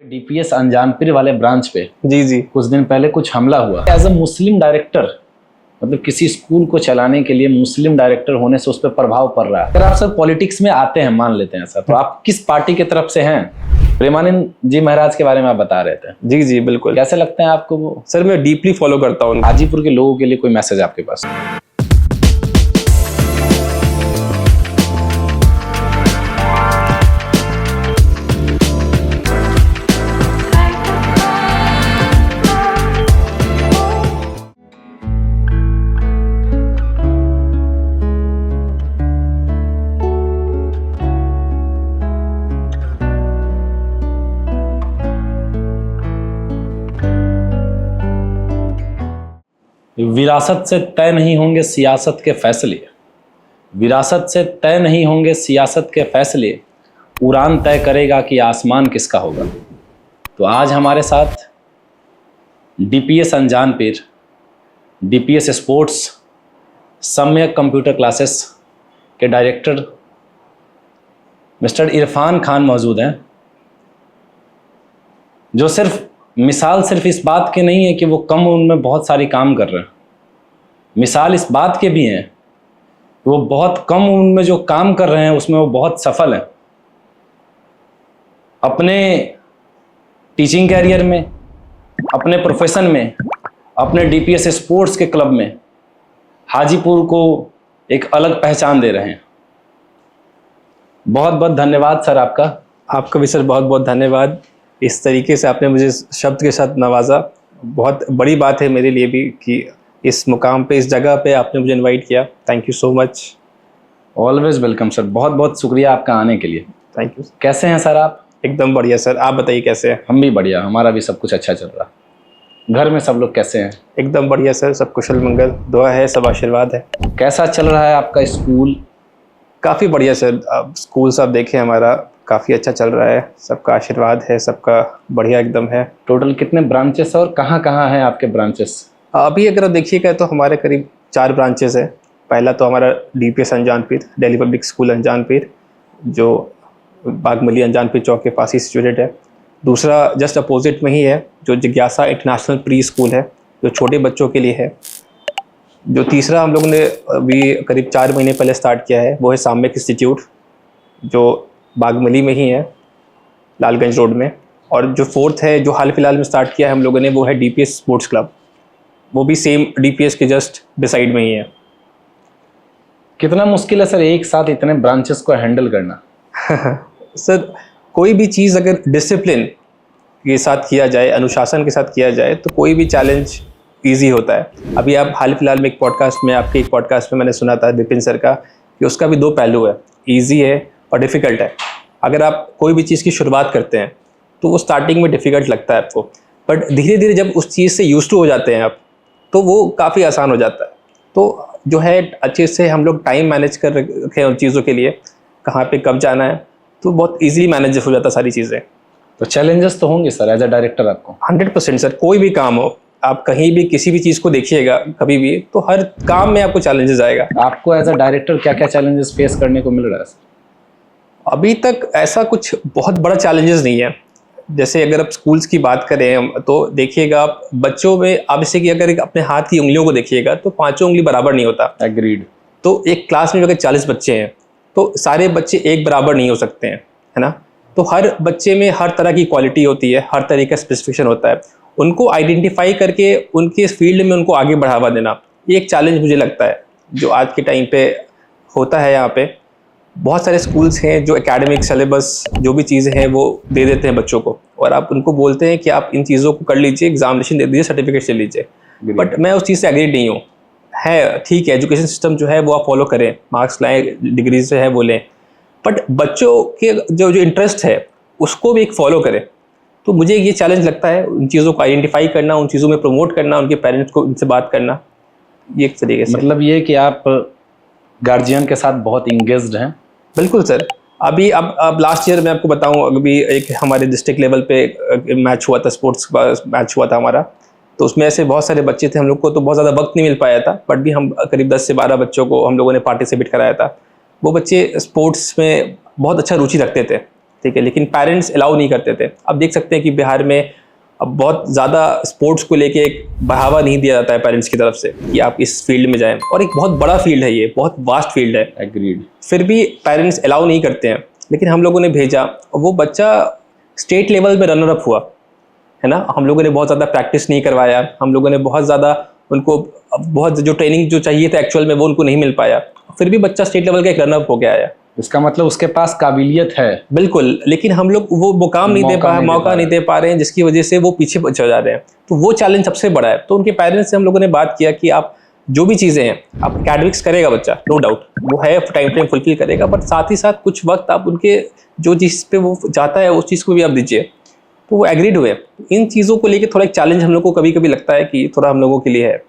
DPS Anjanpir वाले branch पे जी जी कुछ दिन पहले कुछ हमला हुआ। एज अ मुस्लिम डायरेक्टर, मतलब किसी स्कूल को चलाने के लिए मुस्लिम डायरेक्टर होने से उस पर प्रभाव पड़ रहा है। अगर आप सब पॉलिटिक्स में आते हैं, मान लेते हैं सर, तो आप किस पार्टी की तरफ से हैं? प्रेमानंद जी महाराज के बारे में आप बता रहे थे। जी जी बिल्कुल। कैसे लगते हैं आपको वो? सर मैं डीपली फॉलो करता हूँ। हाजीपुर के लोगों के लिए कोई मैसेज आपके पास? विरासत से तय नहीं होंगे सियासत के फैसले, विरासत से तय नहीं होंगे सियासत के फैसले, उड़ान तय करेगा कि आसमान किसका होगा। तो आज हमारे साथ डीपीएस अंजानपीर, डीपीएस स्पोर्ट्स, सम्यक कंप्यूटर क्लासेस के डायरेक्टर मिस्टर इरफान खान मौजूद हैं, जो सिर्फ इस बात की नहीं है कि वो कम उम्र में बहुत सारी काम कर रहे हैं, मिसाल इस बात के भी हैं कि वो बहुत कम उम्र में जो काम कर रहे हैं उसमें वो बहुत सफल हैं। अपने टीचिंग कैरियर में, अपने प्रोफेशन में, अपने डीपीएस स्पोर्ट्स के क्लब में हाजीपुर को एक अलग पहचान दे रहे हैं। बहुत बहुत धन्यवाद सर आपका। आपका भी सर बहुत बहुत धन्यवाद। इस तरीके से आपने मुझे शब्द के साथ नवाजा, बहुत बड़ी बात है मेरे लिए भी कि इस मुकाम पे, इस जगह पे आपने मुझे इनवाइट किया। Thank you so much. Always welcome sir, बहुत बहुत शुक्रिया आपका आने के लिए। Thank you. कैसे हैं सर आप? एकदम बढ़िया सर, आप बताइए कैसे हैं? हम भी बढ़िया, हमारा भी सब कुछ अच्छा चल रहा। घर में सब लोग कैसे हैं? एकदम बढ़िया सर, सब कुशल मंगल, दुआ है, सब आशीर्वाद है। कैसा चल रहा है आपका स्कूल? काफ़ी बढ़िया सर, अब स्कूल सब देखें हमारा काफ़ी अच्छा चल रहा है, सबका आशीर्वाद है, सबका बढ़िया एकदम है। टोटल कितने ब्रांचेस और कहाँ कहाँ हैं आपके ब्रांचेस? अभी अगर आप देखिएगा तो हमारे करीब 4 ब्रांचेस है। पहला तो हमारा DPS Anjanpir, Delhi public school Anjanpir, जो बागमली अंजानपीर चौक के पास ही सिचुएटेड है। दूसरा जस्ट अपोजिट में ही है, जो जिज्ञासा इंटरनेशनल प्री स्कूल है, जो छोटे बच्चों के लिए है। जो तीसरा हम लोगों ने अभी करीब 4 महीने पहले स्टार्ट किया है, वो है साम्यक इंस्टीट्यूट, जो बागमली में ही है, लालगंज रोड में। और जो फोर्थ है, जो हाल फिलहाल में स्टार्ट किया है हम लोगों ने, वो है डीपीएस स्पोर्ट्स क्लब, वो भी सेम डीपीएस के जस्ट बिसाइड में ही है। कितना मुश्किल है सर एक साथ इतने ब्रांचेस को हैंडल करना? सर कोई भी चीज़ अगर डिसिप्लिन के साथ किया जाए, अनुशासन के साथ किया जाए, तो कोई भी चैलेंज ईजी होता है। अभी आप हाल फिलहाल में आपके एक पॉडकास्ट में मैंने सुना था विपिन सर का, कि उसका भी 2 पहलू है, ईजी है और डिफ़िकल्ट है। अगर आप कोई भी चीज़ की शुरुआत करते हैं तो वो स्टार्टिंग में डिफ़िकल्ट लगता है आपको, बट धीरे धीरे जब उस चीज़ से यूज्ड टू हो जाते हैं आप, तो वो काफ़ी आसान हो जाता है। तो जो है अच्छे से हम लोग टाइम मैनेज कर रखे हैं उन चीज़ों के लिए, कहाँ पे कब जाना है, तो बहुत ईजिली मैनेज हो जाता है सारी चीज़ें। तो चैलेंजेस तो होंगे सर एज अ डायरेक्टर आपको? 100% सर, कोई भी काम हो, आप कहीं भी किसी भी चीज़ को देखिएगा कभी भी, तो हर काम में आपको चैलेंजेस आएगा। आपको एज अ डायरेक्टर क्या क्या चैलेंजेस फेस करने को मिल रहा है सर? अभी तक ऐसा कुछ बहुत बड़ा चैलेंजेस नहीं है। जैसे अगर आप स्कूल्स की बात करें तो देखिएगा आप बच्चों में, आप जैसे कि अगर अपने हाथ की उंगलियों को देखिएगा तो 5 उंगली बराबर नहीं होता। एग्रीड। तो एक क्लास में अगर 40 बच्चे हैं तो सारे बच्चे एक बराबर नहीं हो सकते हैं, है ना। तो हर बच्चे में हर तरह की क्वालिटी होती है, हर तरह का स्पेसिफिकेशन होता है। उनको आइडेंटिफाई करके उनके फील्ड में उनको आगे बढ़ावा देना, ये एक चैलेंज मुझे लगता है जो आज के टाइम पे होता है। यहाँ पे बहुत सारे स्कूल्स हैं जो एकेडमिक सिलेबस जो भी चीज़ें हैं वो दे देते हैं बच्चों को, और आप उनको बोलते हैं कि आप इन चीज़ों को कर लीजिए, एग्जामिनेशन दे दीजिए, सर्टिफिकेट ले लीजिए। बट मैं उस चीज़ से एग्री नहीं हूँ। है ठीक है, एजुकेशन सिस्टम जो है वो आप फॉलो करें, मार्क्स लाएँ, डिग्री से है वो लें, बट बच्चों के जो इंटरेस्ट है उसको भी एक फॉलो करें। तो मुझे ये चैलेंज लगता है, उन चीज़ों को आइडेंटिफाई करना, उन चीज़ों में प्रमोट करना, उनके पेरेंट्स को उनसे बात करना, ये एक तरीके से। मतलब ये कि आप गार्जियन के साथ बहुत इंगेज्ड हैं? बिल्कुल सर। अभी अब लास्ट ईयर मैं आपको बताऊं, अभी एक हमारे डिस्ट्रिक्ट लेवल पे मैच हुआ था, स्पोर्ट्स मैच हुआ था हमारा। तो उसमें ऐसे बहुत सारे बच्चे थे, हम लोग को तो बहुत ज़्यादा वक्त नहीं मिल पाया था, बट भी हम करीब 10 से 12 बच्चों को हम लोगों ने पार्टिसिपेट कराया था। वो बच्चे स्पोर्ट्स में बहुत अच्छा रुचि रखते थे, ठीक है, लेकिन पेरेंट्स अलाउ नहीं करते थे। अब देख सकते हैं कि बिहार में अब बहुत ज़्यादा स्पोर्ट्स को लेके एक बढ़ावा नहीं दिया जाता है पेरेंट्स की तरफ से कि आप इस फील्ड में जाएं, और एक बहुत बड़ा फील्ड है, ये बहुत वास्ट फील्ड है। एग्रीड। फिर भी पेरेंट्स अलाउ नहीं करते हैं, लेकिन हम लोगों ने भेजा, वो बच्चा स्टेट लेवल पे रनर अप हुआ, है ना। हम लोगों ने बहुत ज़्यादा प्रैक्टिस नहीं करवाया, हम लोगों ने बहुत ज़्यादा उनको बहुत जो ट्रेनिंग जो चाहिए था एक्चुअल में वो उनको नहीं मिल पाया, फिर भी बच्चा स्टेट लेवल का एक रनर अप हो गया आया। इसका मतलब उसके पास काबिलियत है। बिल्कुल, लेकिन हम लोग वो मुकाम नहीं दे पा रहे, मौका नहीं दे पा रहे हैं, जिसकी वजह से वो पीछे चल जा रहे हैं। तो वो चैलेंज सबसे बड़ा है। तो उनके पेरेंट्स से हम लोगों ने बात किया कि आप जो भी चीज़ें हैं, आप एकेडमिक्स करेगा बच्चा, नो डाउट वो है, टाइम फ्रेम फुलफिल करेगा, बट साथ ही साथ कुछ वक्त आप उनके जो चीज़ पे वो चाहता है उस चीज़ को भी आप दीजिए। तो वो एग्रीड हुए। इन चीज़ों को लेके थोड़ा एक चैलेंज हम लोग को कभी कभी लगता है कि थोड़ा हम लोगों के लिए है।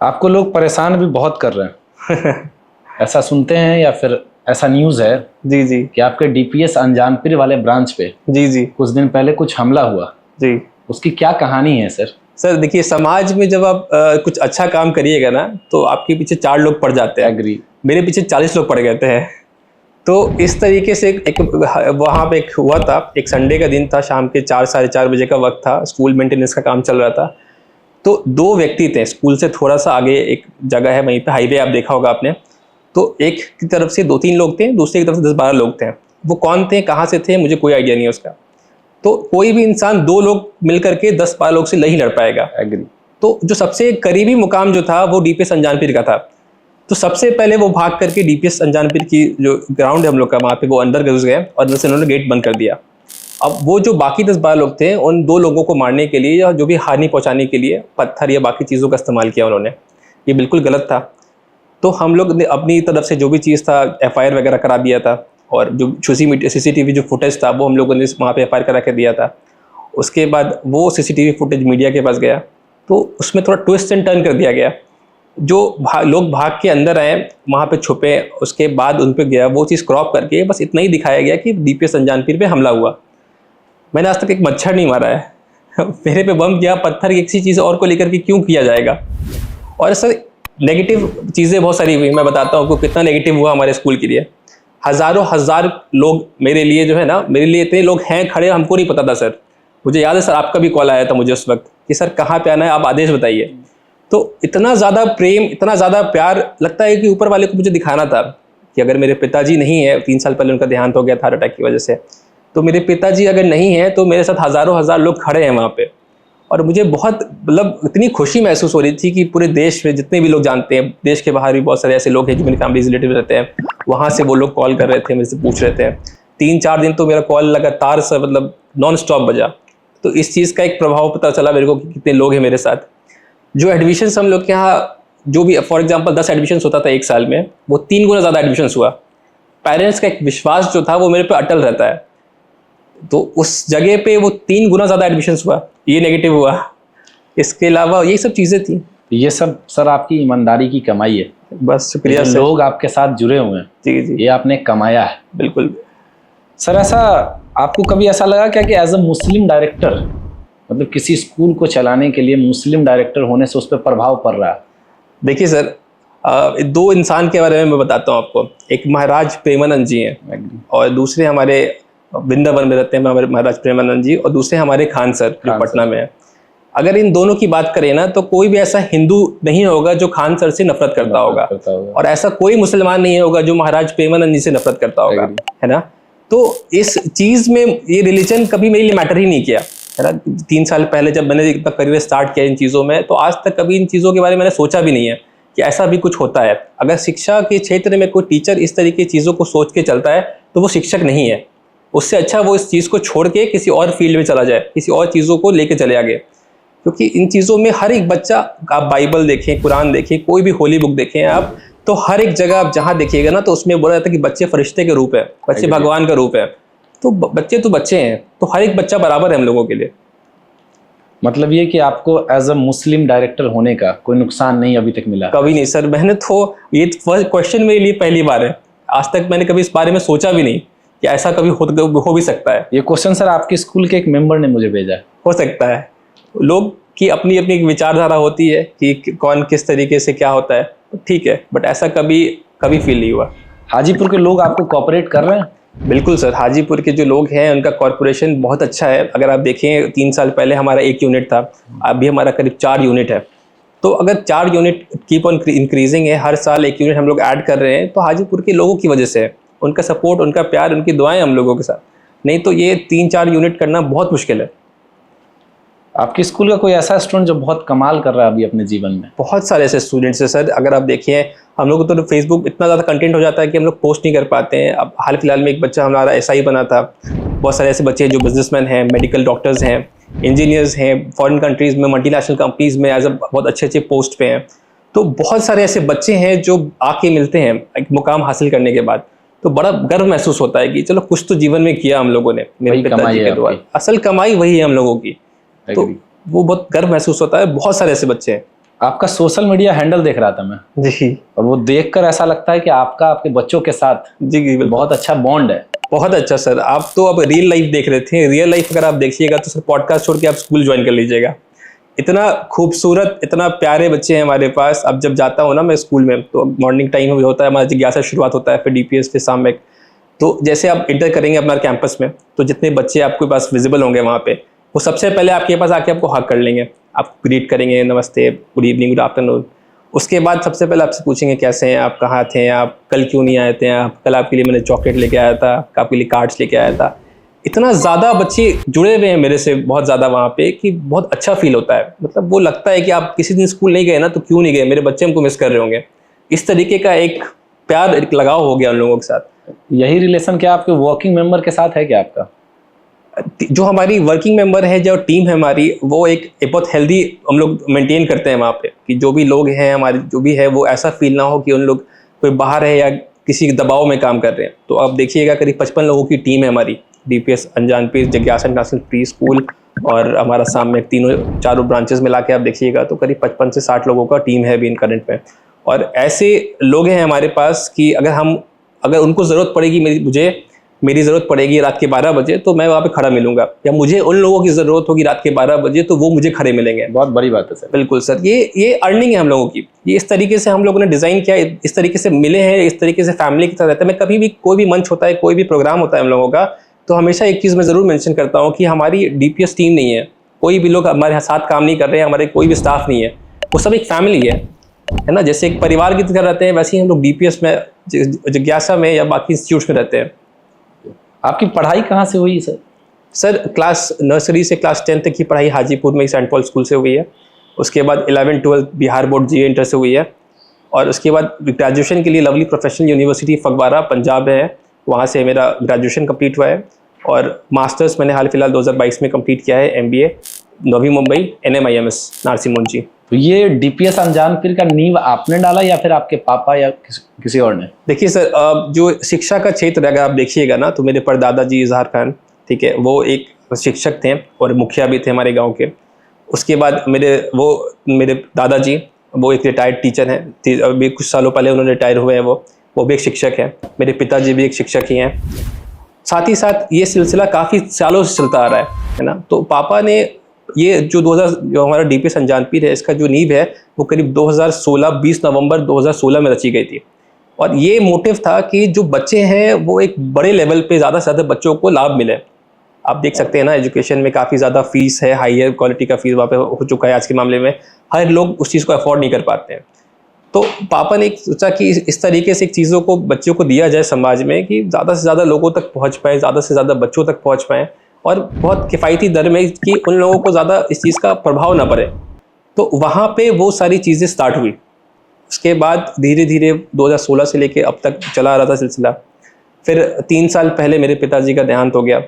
आपको लोग परेशान भी बहुत कर रहे हैं ऐसा सुनते हैं, या फिर ऐसा न्यूज़ है जी जी कि आपके डीपीएस अंजानपीर वाले ब्रांच पे जी जी कुछ दिन पहले कुछ हमला हुआ जी। उसकी क्या कहानी है सर? सर देखिए, समाज में जब आप कुछ अच्छा काम करिएगा ना, तो आपके पीछे 4 लोग पड़ जाते हैं। एग्री। मेरे पीछे 40 लोग पड़ गए थे। तो इस तरीके से एक वहाँ पे एक हुआ था, एक संडे का दिन था, शाम के 4 साढ़े 4 बजे का वक्त था, स्कूल मेंटेनेंस का काम चल रहा था। तो 2 व्यक्ति थे, स्कूल से थोड़ा सा आगे एक जगह है, वहीं पे हाईवे आप देखा होगा आपने। तो एक की तरफ से 2-3 लोग थे, दूसरे की तरफ से 10-12 लोग थे। वो कौन थे, कहाँ से थे, मुझे कोई आइडिया नहीं है उसका। तो कोई भी इंसान 2 लोग मिलकर के 10-12 लोग से नहीं लड़ पाएगा। एग्री। तो जो सबसे करीबी मुकाम जो था वो डीपीएस अंजानपीर का था। तो सबसे पहले वो भाग करके डीपीएस अंजानपीर की जो ग्राउंड है हम लोग का, वहाँ पे वो अंदर घुस गए और अंदर से उन्होंने गेट बंद कर दिया। अब वो जो बाकी 10-12 लोग थे, उन 2 लोगों को मारने के लिए या जो भी हानि पहुंचाने के लिए पत्थर या बाकी चीज़ों का इस्तेमाल किया उन्होंने। ये बिल्कुल गलत था। तो हम लोग ने अपनी तरफ से जो भी चीज़ था एफआईआर वगैरह करा दिया था, और जो सीसीटीवी जो फुटेज था वो हम लोगों ने वहाँ पे एफआईआर करा के दिया था। उसके बाद वो सीसीटीवी फुटेज मीडिया के पास गया, तो उसमें थोड़ा ट्विस्ट एंड टर्न कर दिया गया। जो लोग भाग के अंदर आए, वहाँ पे छुपे, उसके बाद उन पे गया, वो चीज़ क्रॉप करके बस इतना ही दिखाया गया कि डीपीएस अंजानपीर पे हमला हुआ। मैंने आज तक एक मच्छर नहीं मारा है मेरे पे बम गया, पत्थर किसी चीज़ और को लेकर के क्यों किया जाएगा। और सर नेगेटिव चीज़ें बहुत सारी हुई, मैं बताता हूँ आपको कितना नेगेटिव हुआ हमारे स्कूल के लिए। हज़ारों हज़ार लोग मेरे लिए जो है ना, मेरे लिए इतने लोग हैं खड़े, हमको नहीं पता था सर। मुझे याद है सर, आपका भी कॉल आया था मुझे उस वक्त कि सर कहाँ पे आना है, आप आदेश बताइए। तो इतना ज़्यादा प्रेम, इतना ज़्यादा प्यार, लगता है कि ऊपर वाले को मुझे दिखाना था कि अगर मेरे पिताजी नहीं है, 3 साल पहले उनका देहांत हो गया था हार्ट अटैक की वजह से, तो मेरे पिताजी अगर नहीं है तो मेरे साथ हज़ारों हज़ार लोग खड़े हैं वहाँ पे। और मुझे बहुत मतलब इतनी खुशी महसूस हो रही थी कि पूरे देश में जितने भी लोग जानते हैं, देश के बाहर भी बहुत सारे ऐसे लोग हैं जो मेरे फैमिली रिलेटिव रहते हैं, वहाँ से वो लोग कॉल कर रहे थे, मेरे से पूछ रहे थे। 3-4 दिन तो मेरा कॉल लगातार से मतलब नॉन स्टॉप बजा। तो इस चीज़ का एक प्रभाव पता चला मेरे को कि कितने लोग हैं मेरे साथ। जो एडमिशन्स हम लोग के यहाँ, जो भी फॉर एग्जांपल 10 एडमिशन्स होता था एक साल में, वो 3 गुना ज़्यादा एडमिशन्स हुआ। पेरेंट्स का एक विश्वास जो था वो मेरे पे अटल रहता है, तो उस जगह पे वो 3 गुना ज़्यादा एडमिशन्स हुआ। ये नेगेटिव हुआ। इसके अलावा ये सब चीज़ें थी। ये सब सर आपकी ईमानदारी की कमाई है। बस शुक्रिया जो सर। लोग आपके साथ जुड़े हुए हैं, जी जी ये आपने कमाया है। बिल्कुल। सर ऐसा आपको कभी ऐसा लगा क्या कि एज अ मुस्लिम डायरेक्टर, मतलब किसी स्कूल को चलाने के लिए मुस्लिम डायरेक्टर होने से उस पर प्रभाव पड़ रहा है? देखिए सर, 2 इंसान के बारे में मैं बताता हूँ आपको। एक महाराज प्रेमानंद जी हैं, और दूसरे हमारे वृंदावन में रहते हैं हमारे महाराज प्रेमानंद जी, और दूसरे हमारे खान सर जो पटना में है। अगर इन दोनों की बात करें ना, तो कोई भी ऐसा हिंदू नहीं होगा जो खान सर से नफरत करता होगा, और ऐसा कोई मुसलमान नहीं होगा जो महाराज प्रेमानंद जी से नफरत करता होगा, है ना। तो इस चीज़ में ये रिलीजन कभी मेरे लिए मैटर ही नहीं किया, है ना। 3 साल पहले जब मैंने इतना करियर स्टार्ट किया इन चीज़ों में, तो आज तक कभी इन चीज़ों के बारे में मैंने सोचा भी नहीं है कि ऐसा भी कुछ होता है। अगर शिक्षा के क्षेत्र में कोई टीचर इस तरीके की चीज़ों को सोच के चलता है तो वो शिक्षक नहीं है। उससे अच्छा वो इस चीज़ को छोड़ के किसी और फील्ड में चला जाए, किसी और चीज़ों को लेके चले आगे। क्योंकि इन चीज़ों में हर एक बच्चा, आप बाइबल देखें, कुरान देखें, कोई भी होली बुक देखें आप, तो हर एक जगह आप जहाँ देखिएगा ना, तो उसमें बोला जाता है कि बच्चे फरिश्ते के रूप है, बच्चे भगवान का रूप है। तो बच्चे हैं, तो हर एक बच्चा बराबर है हम लोगों के लिए। मतलब ये कि आपको एज अ मुस्लिम डायरेक्टर होने का कोई नुकसान नहीं अभी तक मिला? कभी नहीं सर। मैंने तो, ये फर्स्ट क्वेश्चन मेरे लिए पहली बार है। आज तक मैंने कभी इस बारे में सोचा भी नहीं कि ऐसा कभी हो भी सकता है। ये क्वेश्चन सर आपके स्कूल के एक मेंबर ने मुझे भेजा है। हो सकता है, लोग की अपनी अपनी एक विचारधारा होती है कि कौन किस तरीके से क्या होता है, ठीक है, बट ऐसा कभी फील नहीं हुआ। हाजीपुर के लोग आपको कोऑपरेट कर रहे हैं? बिल्कुल सर, हाजीपुर के जो लोग हैं उनका कॉर्पोरेशन बहुत अच्छा है। अगर आप देखें 3 साल पहले हमारा 1 यूनिट था, अभी हमारा करीब 4 यूनिट है। तो अगर 4 यूनिट कीप ऑन इंक्रीजिंग है, हर साल 1 यूनिट हम लोग ऐड कर रहे हैं, तो हाजीपुर के लोगों की वजह से है। उनका सपोर्ट, उनका प्यार, उनकी दुआएं हम लोगों के साथ, नहीं तो ये 3-4 यूनिट करना बहुत मुश्किल है। आपके स्कूल का कोई ऐसा स्टूडेंट जो बहुत कमाल कर रहा है अभी अपने जीवन में? बहुत सारे ऐसे स्टूडेंट्स हैं सर। अगर आप देखिए, हम लोग तो फेसबुक इतना ज़्यादा कंटेंट हो जाता है कि हम लोग पोस्ट नहीं कर पाते हैं। अब हाल फिलहाल में एक बच्चा हमारा SI बना था। बहुत सारे ऐसे बच्चे हैं जो बिजनेसमैन हैं, मेडिकल डॉक्टर्स हैं, इंजीनियर्स हैं, फॉरेन कंट्रीज़ में, मल्टीनेशनल कंपनीज़ में एज अ बहुत अच्छे पोस्ट पे हैं। तो बहुत सारे ऐसे बच्चे हैं जो आके मिलते हैं एक मुकाम हासिल करने के बाद, तो बड़ा गर्व महसूस होता है कि चलो कुछ तो जीवन में किया हम लोगों ने, मेरे वही कमाई पिताजी है के द्वारा। आपकी। असल कमाई वही है हम लोगों की, तो Agree। वो बहुत गर्व महसूस होता है। बहुत सारे ऐसे बच्चे हैं। आपका सोशल मीडिया हैंडल देख रहा था मैं, जी और वो देखकर ऐसा लगता है कि आपका आपके बच्चों के साथ जी बिल्कुल, बहुत अच्छा बॉन्ड है। बहुत अच्छा सर। आप तो अब रियल लाइफ देख रहे थे, रियल लाइफ अगर आप देखिएगा तो सर पॉडकास्ट छोड़ के आप स्कूल ज्वाइन कर लीजिएगा। इतना खूबसूरत, इतना प्यारे बच्चे हैं हमारे पास। अब जब जाता हूँ ना मैं स्कूल में, तो मॉर्निंग टाइम में होता है हमारा जिज्ञासा शुरुआत होता है, फिर DPS, फिर सामयिक। तो जैसे आप इंटर करेंगे अपना कैंपस में, तो जितने बच्चे आपके पास विजिबल होंगे वहाँ पे, वो सबसे पहले आपके पास आके आपको हक कर लेंगे, आप ग्रीट करेंगे, नमस्ते, गुड इवनिंग, गुड आफ्टरनून। उसके बाद सबसे पहले आपसे पूछेंगे कैसे हैं आप, कहाँ थे आप, कल क्यों नहीं आए थे आप, कल आपके लिए मैंने चॉकलेट लेके आया था, आपके लिए कार्ड्स लेके आया था। इतना ज़्यादा बच्चे जुड़े हुए हैं मेरे से बहुत ज़्यादा वहाँ पे, कि बहुत अच्छा फील होता है। मतलब वो लगता है कि आप किसी दिन स्कूल नहीं गए ना, तो क्यों नहीं गए, मेरे बच्चे हमको मिस कर रहे होंगे। इस तरीके का एक प्यार, एक लगाव हो गया उन लोगों के साथ। यही रिलेशन क्या आपके वर्किंग मेंबर के साथ है क्या आपका? जो हमारी वर्किंग मेंबर है, जो टीम है हमारी, वो एक बहुत हेल्दी हम लोग मेंटेन करते हैं वहाँ पे, कि जो भी लोग हैं हमारे, जो भी है, वो ऐसा फील ना हो कि उन लोग कोई बाहर है या किसी दबाव में काम कर रहे हैं। तो आप देखिएगा करीब 55 लोगों की टीम है हमारी, DPS, अनजानपीर, जिज्ञासा इंटरनेशनल प्री स्कूल और हमारा सामने तीनों चारों ब्रांचेस मिला के आप देखिएगा तो करीब 55 से 60 लोगों का टीम है अभी इन करंट में। और ऐसे लोग हैं हमारे पास कि अगर उनको ज़रूरत पड़ेगी, मेरी ज़रूरत पड़ेगी रात के 12 बजे, तो मैं वहाँ पे खड़ा मिलूंगा, या मुझे उन लोगों की ज़रूरत होगी रात के 12 बजे, तो वो मुझे खड़े मिलेंगे। बहुत बड़ी बात है सर। बिल्कुल सर, ये अर्निंग है हम लोगों की। ये इस तरीके से हम लोगों ने डिज़ाइन किया, इस तरीके से मिले हैं, इस तरीके से फैमिली की तरह रहते हैं। मैं कभी भी, कोई भी मंच होता है, कोई भी प्रोग्राम होता है हम लोगों का, तो हमेशा एक चीज़ मैं ज़रूर मेंशन करता हूँ कि हमारी DPS टीम नहीं है, कोई भी लोग हमारे साथ काम नहीं कर रहे हैं, हमारे कोई भी स्टाफ नहीं है, वो सब एक फैमिली है ना। जैसे एक परिवार की तरह रहते हैं, वैसे ही हम लोग DPS में, जिज्ञासा में या बाकी इंस्टीट्यूट्स में रहते हैं। आपकी पढ़ाई कहाँ से हुई सर? सर क्लास नर्सरी से क्लास 10 तक की पढ़ाई हाजीपुर में सेंट पॉल स्कूल से हुई है। उसके बाद 11-12 बिहार बोर्ड GA इंटर से हुई है। और उसके बाद ग्रेजुएशन के लिए lovely professional university Phagwara Punjab है, वहाँ से मेरा ग्रेजुएशन कंप्लीट हुआ है। और मास्टर्स मैंने हाल फिलहाल 2022 में कंप्लीट किया है, MBA नवी मुंबई NMIMS नारसी मुंशी। तो ये DPS अनजानपीर का नींव आपने डाला या फिर आपके पापा या किसी और ने? देखिए सर, जो शिक्षा का क्षेत्र अगर आप देखिएगा ना, तो मेरे परदादा जी इजहार खान, ठीक है, वो एक शिक्षक थे और मुखिया भी थे हमारे गांव के। उसके बाद मेरे दादाजी, वो एक रिटायर्ड टीचर हैं, अभी कुछ सालों पहले उन्होंने रिटायर हुए हैं, वो भी एक शिक्षक हैं। मेरे पिताजी भी एक शिक्षक ही हैं। साथ ही साथ ये सिलसिला काफ़ी सालों से चलता आ रहा है ना। तो पापा ने ये जो हमारा DPS अनजानपीर है, इसका जो नींव है, वो करीब 2016, 20 नवंबर 2016 में रची गई थी। और ये मोटिव था कि जो बच्चे हैं वो एक बड़े लेवल पे ज़्यादा से ज़्यादा बच्चों को लाभ मिले। आप देख सकते हैं ना, एजुकेशन में काफ़ी ज़्यादा फीस है, हायर क्वालिटी का फीस वहाँ पे हो चुका है आज के मामले में। हर लोग उस चीज़ को अफोर्ड नहीं कर पाते हैं। तो पापा ने सोचा कि इस तरीके से चीज़ों को, बच्चों को दिया जाए समाज में, कि ज़्यादा से ज़्यादा लोगों तक पहुँच पाएँ, ज़्यादा से ज़्यादा बच्चों तक पहुँच पाएँ, और बहुत किफ़ायती दर में, कि उन लोगों को ज़्यादा इस चीज़ का प्रभाव ना पड़े। तो वहाँ पे वो सारी चीज़ें स्टार्ट हुई। उसके बाद धीरे धीरे 2016 से लेके अब तक चला रहा था सिलसिला। फिर 3 साल पहले मेरे पिताजी का देहांत हो गया,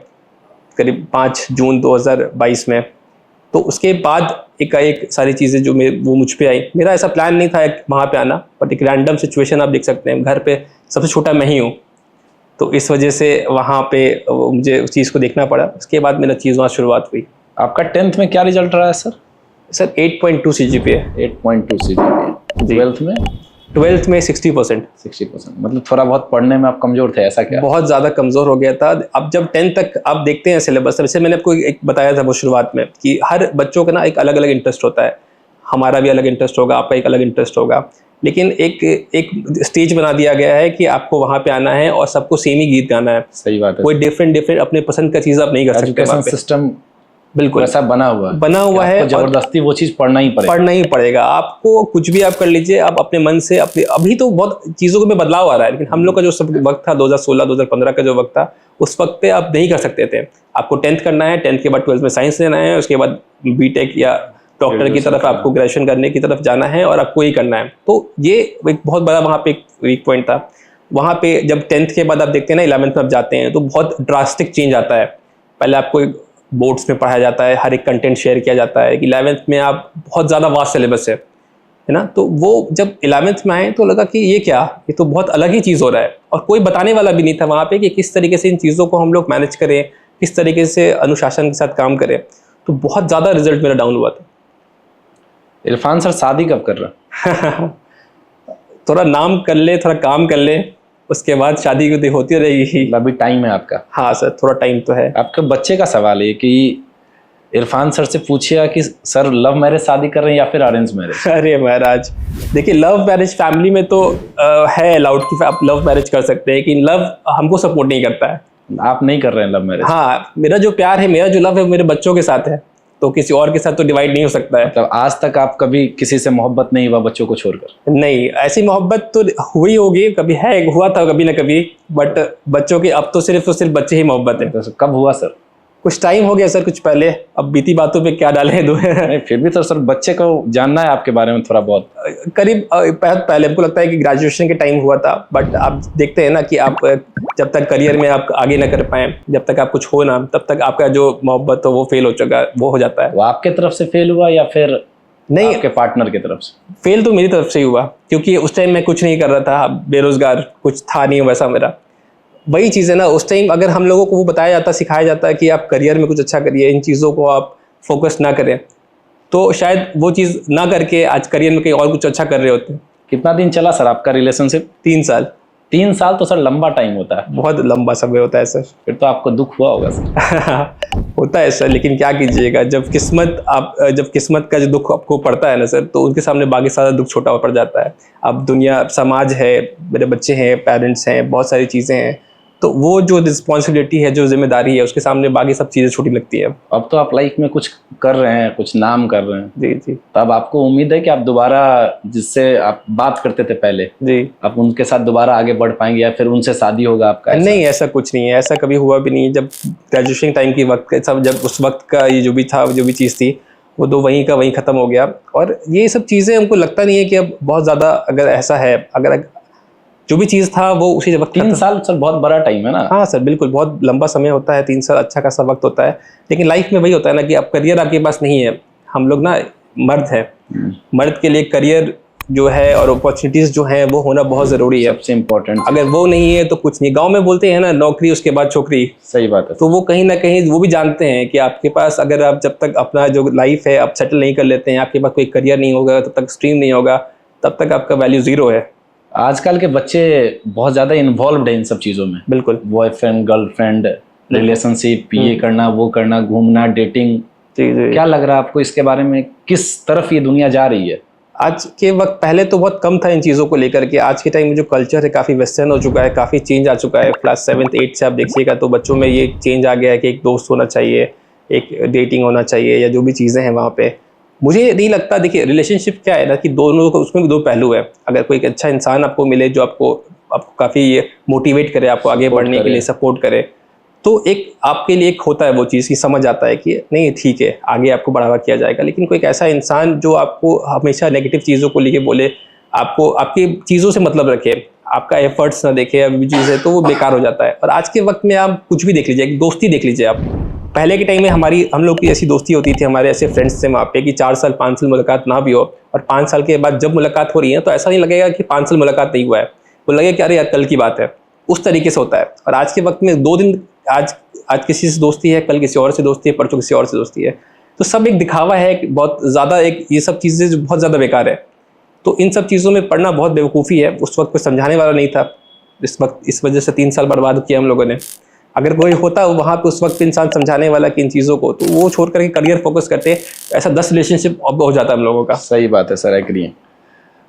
करीब 5 जून 2022 में। तो उसके बाद एक सारी चीज़ें जो वो मुझ पे आई। मेरा ऐसा प्लान नहीं था वहाँ पे आना, बट एक रैंडम सिचुएशन आप देख सकते हैं, घर पे सबसे छोटा मैं ही हूँ, तो इस वजह से वहाँ पे मुझे उस चीज़ को देखना पड़ा। उसके बाद मेरा चीज़ वहाँ शुरुआत हुई। आपका 10th में क्या रिजल्ट रहा है sir? Sir 8.2 CGPA। 8.2 CGPA। 12th में? 12th में 60%। 60%, मतलब थोड़ा बहुत पढ़ने में आप कमज़ोर थे, ऐसा क्या? बहुत ज़्यादा कमज़ोर हो गया था। अब जब 10th तक आप देखते हैं सिलेबस, जैसे मैंने आपको एक बताया था वो शुरुआत में, कि हर बच्चों का ना एक अलग अलग इंटरेस्ट होता है। हमारा भी अलग इंटरेस्ट होगा, आपका एक अलग इंटरेस्ट होगा। लेकिन एक स्टेज बना दिया गया है कि आपको वहाँ पे आना है और सबको सेम ही गीत गाना है। सही बात है। कोई डिफरेंट अपने पसंद का चीज़ आप नहीं कर सकते। एजुकेशन सिस्टम बिल्कुल ऐसा बना हुआ है जबरदस्ती वो चीज़ पढ़ना ही पड़ेगा। आपको कुछ भी आप कर लीजिए, आप अपने मन से अपने, अभी तो बहुत चीज़ों में बदलाव आ रहा है, लेकिन हम लोग का जो सब वक्त था 2016-2015 का जो वक्त था, उस वक्त पे आप नहीं कर सकते थे। आपको 10th करना है, 10th के बाद 12th में साइंस लेना है, उसके बाद बीटेक या डॉक्टर की तरफ आपको ग्रेजुएशन करने की तरफ जाना है और आपको ही करना है। तो ये एक बहुत बड़ा वहाँ पे एक वीक पॉइंट था। वहाँ पे जब 10th के बाद आप देखते हैं ना 11th में आप जाते हैं तो बहुत ड्रास्टिक चेंज आता है। पहले आपको बोर्ड्स में पढ़ाया जाता है, हर एक कंटेंट शेयर किया जाता है कि 11th में आप बहुत ज़्यादा वास्ट सिलेबस है ना। तो वो जब 11th में आए तो लगा कि ये क्या, ये तो बहुत अलग ही चीज़ हो रहा है, और कोई बताने वाला भी नहीं था वहाँ पे कि किस तरीके से इन चीज़ों को हम लोग मैनेज करें, किस तरीके से अनुशासन के साथ काम करें। तो बहुत ज़्यादा रिजल्ट मेरा डाउन हुआ था। इरफान सर शादी कब कर रहे हैं? थोड़ा नाम कर ले, थोड़ा काम कर ले, उसके बाद शादी की होती रहेगी। अभी टाइम है आपका? हाँ सर, थोड़ा टाइम तो है। आपके बच्चे का सवाल है कि इरफान सर से पूछिए कि सर लव मैरिज शादी कर रहे हैं या फिर अरेंज मैरिज? अरे महाराज, देखिए लव मैरिज फैमिली में तो है अलाउड कि आप लव मैरिज कर सकते हैं, लेकिन लव हमको सपोर्ट नहीं करता है। आप नहीं कर रहे हैं लव मैरिज? हाँ, मेरा जो प्यार है, मेरा जो लव है, मेरे बच्चों के साथ है, तो किसी और के साथ तो डिवाइड नहीं हो सकता है। मतलब आज तक आप कभी किसी से मोहब्बत नहीं हुआ बच्चों को छोड़कर? नहीं, ऐसी मोहब्बत तो हुई होगी, कभी है, हुआ था कभी ना कभी, बट बच्चों की अब तो सिर्फ बच्चे ही मोहब्बत है। तो कब हुआ सर? कुछ टाइम हो गया सर, कुछ पहले। अब बीती बातों पे क्या डाले दो। नहीं फिर भी तो सर बच्चे को जानना है आपके बारे में थोड़ा बहुत। करीब पहले हमको लगता है कि ग्रेजुएशन के टाइम हुआ था, बट आप देखते हैं ना कि आप जब तक करियर में आप आगे ना कर पाए, जब तक आप कुछ हो ना, तब तक आपका जो मोहब्बत हो वो फेल हो चुका, वो हो जाता है। वो आपके तरफ से फेल हुआ या फिर नहीं आपके पार्टनर की तरफ से? फेल तो मेरी तरफ से ही हुआ, क्योंकि उस टाइम मैं कुछ नहीं कर रहा था, बेरोजगार, कुछ था नहीं वैसा मेरा। वही चीज़ है ना, उस टाइम अगर हम लोगों को वो बताया जाता, सिखाया जाता है कि आप करियर में कुछ अच्छा करिए, इन चीज़ों को आप फोकस ना करें, तो शायद वो चीज़ ना करके आज करियर में कहीं और कुछ अच्छा कर रहे होते। कितना दिन चला सर आपका रिलेशनशिप? 3 साल। 3 साल तो सर लंबा टाइम होता है। बहुत लंबा समय होता है सर। फिर तो आपको दुख हुआ होगा सर। होता है सर, लेकिन क्या कीजिएगा, जब किस्मत का जो दुख आपको पड़ता है ना सर, तो उनके सामने बाकी सारा दुख छोटा पड़ जाता है। अब दुनिया, समाज है, मेरे बच्चे हैं, पेरेंट्स हैं, बहुत सारी चीज़ें हैं, तो वो जो रिस्पॉन्सिबिलिटी है, जो जिम्मेदारी है, उसके सामने बाकी सब चीज़ें छोटी लगती है। अब तो आप लाइफ में कुछ कर रहे हैं, कुछ नाम कर रहे हैं। जी जी। तो अब आपको उम्मीद है कि आप दोबारा जिससे आप बात करते थे पहले जी, आप उनके साथ दोबारा आगे बढ़ पाएंगे या फिर उनसे शादी होगा आपका? नहीं, ऐसा कुछ नहीं है, ऐसा कभी हुआ भी नहीं। जब ग्रेजुएशन टाइम की वक्त सब, जब उस वक्त का ये जो भी था, जो भी चीज़ थी, वो तो वहीं का वहीं ख़त्म हो गया। और ये सब चीज़ें हमको लगता नहीं है कि अब बहुत ज़्यादा अगर ऐसा है, अगर जो भी चीज़ था वो उसी वक्त। 3 साल सर बहुत बड़ा टाइम है ना? हाँ सर, बिल्कुल, बहुत लंबा समय होता है। 3 साल अच्छा खासा वक्त होता है, लेकिन लाइफ में वही होता है ना कि अब करियर आपके पास नहीं है। हम लोग ना मर्द है, मर्द के लिए करियर जो है और अपॉर्चुनिटीज़ जो है वो होना बहुत ज़रूरी है, सबसे इम्पोर्टेंट। अगर वो नहीं है तो कुछ नहीं। गांव में बोलते हैं ना, नौकरी उसके बाद छोकरी। सही बात है। तो वो कहीं ना कहीं वो भी जानते हैं कि आपके पास, अगर आप जब तक अपना जो लाइफ है आप सेटल नहीं कर लेते हैं, आपके पास कोई करियर नहीं होगा, तब तक स्ट्रीम नहीं होगा, तब तक आपका वैल्यू ज़ीरो है। आजकल के बच्चे बहुत ज़्यादा इन्वॉल्व्ड हैं इन सब चीज़ों में। बिल्कुल, बॉयफ्रेंड, गर्लफ्रेंड, रिलेशनशिप, ये करना वो करना, घूमना, डेटिंग। जी जी। क्या लग रहा है आपको इसके बारे में, किस तरफ ये दुनिया जा रही है? आज के वक्त, पहले तो बहुत कम था इन चीज़ों को लेकर के, आज के टाइम में जो कल्चर है काफ़ी वेस्टर्न हो चुका है, काफ़ी चेंज आ चुका है। क्लास 7th 8th से आप देखिएगा तो बच्चों में ये चेंज आ गया है कि एक दोस्त होना चाहिए, एक डेटिंग होना चाहिए, या जो भी चीज़ें हैं वहाँ पे। मुझे नहीं लगता, देखिए रिलेशनशिप क्या है ना कि दोनों को, उसमें भी 2 पहलू है। अगर कोई एक अच्छा इंसान आपको मिले जो आपको काफ़ी मोटिवेट करे, आपको आगे बढ़ने के लिए सपोर्ट करे, तो एक आपके लिए एक होता है वो चीज़ की, समझ आता है कि नहीं ठीक है, आगे आपको बढ़ावा किया जाएगा। लेकिन कोई एक ऐसा इंसान जो आपको हमेशा नेगेटिव चीज़ों को लेके बोले, आपको आपकी चीज़ों से मतलब रखे, आपका एफर्ट्स ना देखे, अब भी चीज़ है, तो वो बेकार हो जाता है। और आज के वक्त में आप कुछ भी देख लीजिए, एक दोस्ती देख लीजिए आप। पहले के टाइम में हम लोग की ऐसी दोस्ती होती थी, हमारे ऐसे फ्रेंड्स थे वहाँ पे कि 4 साल 5 साल मुलाकात ना भी हो, और 5 साल के बाद जब मुलाकात हो रही है तो ऐसा नहीं लगेगा कि 5 साल मुलाकात नहीं हुआ है, वो लगेगा कि अरे यार कल की बात है। उस तरीके से होता है। और आज के वक्त में 2 दिन, आज किसी से दोस्ती है, कल किसी और से दोस्ती है, परसों किसी और से दोस्ती है, तो सब एक दिखावा है, बहुत ज़्यादा एक ये सब चीज़ें जो बहुत ज़्यादा बेकार है। तो इन सब चीज़ों में पढ़ना बहुत बेवकूफ़ी है। उस वक्त कोई समझाने वाला नहीं था, इस वजह से 3 साल बर्बाद किया हम लोगों ने। अगर कोई होता वहाँ पे उस वक्त इंसान समझाने वाला कि इन चीज़ों को, तो वो छोड़ करके करियर फोकस करते, ऐसा 10 रिलेशनशिप अब हो जाता है हम लोगों का। सही बात है सर, एग्री।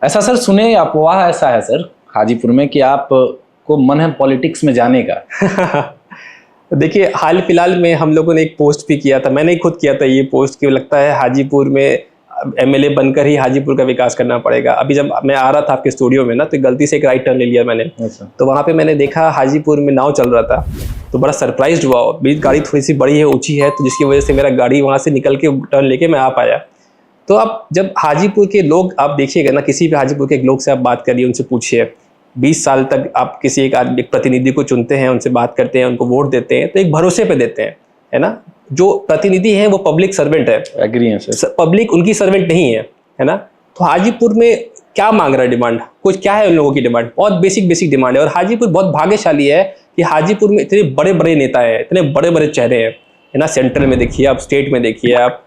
ऐसा सर सुने अफवाह ऐसा है सर हाजीपुर में कि आप को मन है पॉलिटिक्स में जाने का। देखिए, हाल फिलहाल में हम लोगों ने एक पोस्ट भी किया था, मैंने खुद किया था ये पोस्ट कि लगता है हाजीपुर में एमएलए बनकर ही हाजीपुर का विकास करना पड़ेगा। अभी जब मैं आ रहा था आपके स्टूडियो में ना, तो गलती से एक राइट टर्न ले लिया मैंने। तो वहाँ पे मैंने देखा हाजीपुर में नाव चल रहा था, तो बड़ा सरप्राइज हुआ। मेरी गाड़ी थोड़ी सी बड़ी है, ऊंची है, तो जिसकी वजह से मेरा गाड़ी वहाँ से निकल के टर्न लेके मैं आ पाया। तो आप जब हाजीपुर के लोग आप देखिएगा ना, किसी भी हाजीपुर के लोग से आप बात करिए, उनसे पूछिए, 20 साल तक आप किसी एक आदमी प्रतिनिधि को चुनते हैं, उनसे बात करते हैं, उनको वोट देते हैं, तो एक भरोसे पे देते हैं, है ना। जो प्रतिनिधि हैं वो पब्लिक सर्वेंट है, एग्री है सर, पब्लिक उनकी सर्वेंट नहीं है ना। तो हाजीपुर में क्या मांग रहा है डिमांड, कुछ क्या है उन लोगों की डिमांड, बहुत बेसिक डिमांड है। और हाजीपुर बहुत भाग्यशाली है कि हाजीपुर में इतने बड़े बड़े नेता हैं, इतने बड़े बड़े चेहरे हैं, है ना। सेंट्रल में देखिए आप, स्टेट में देखिए आप,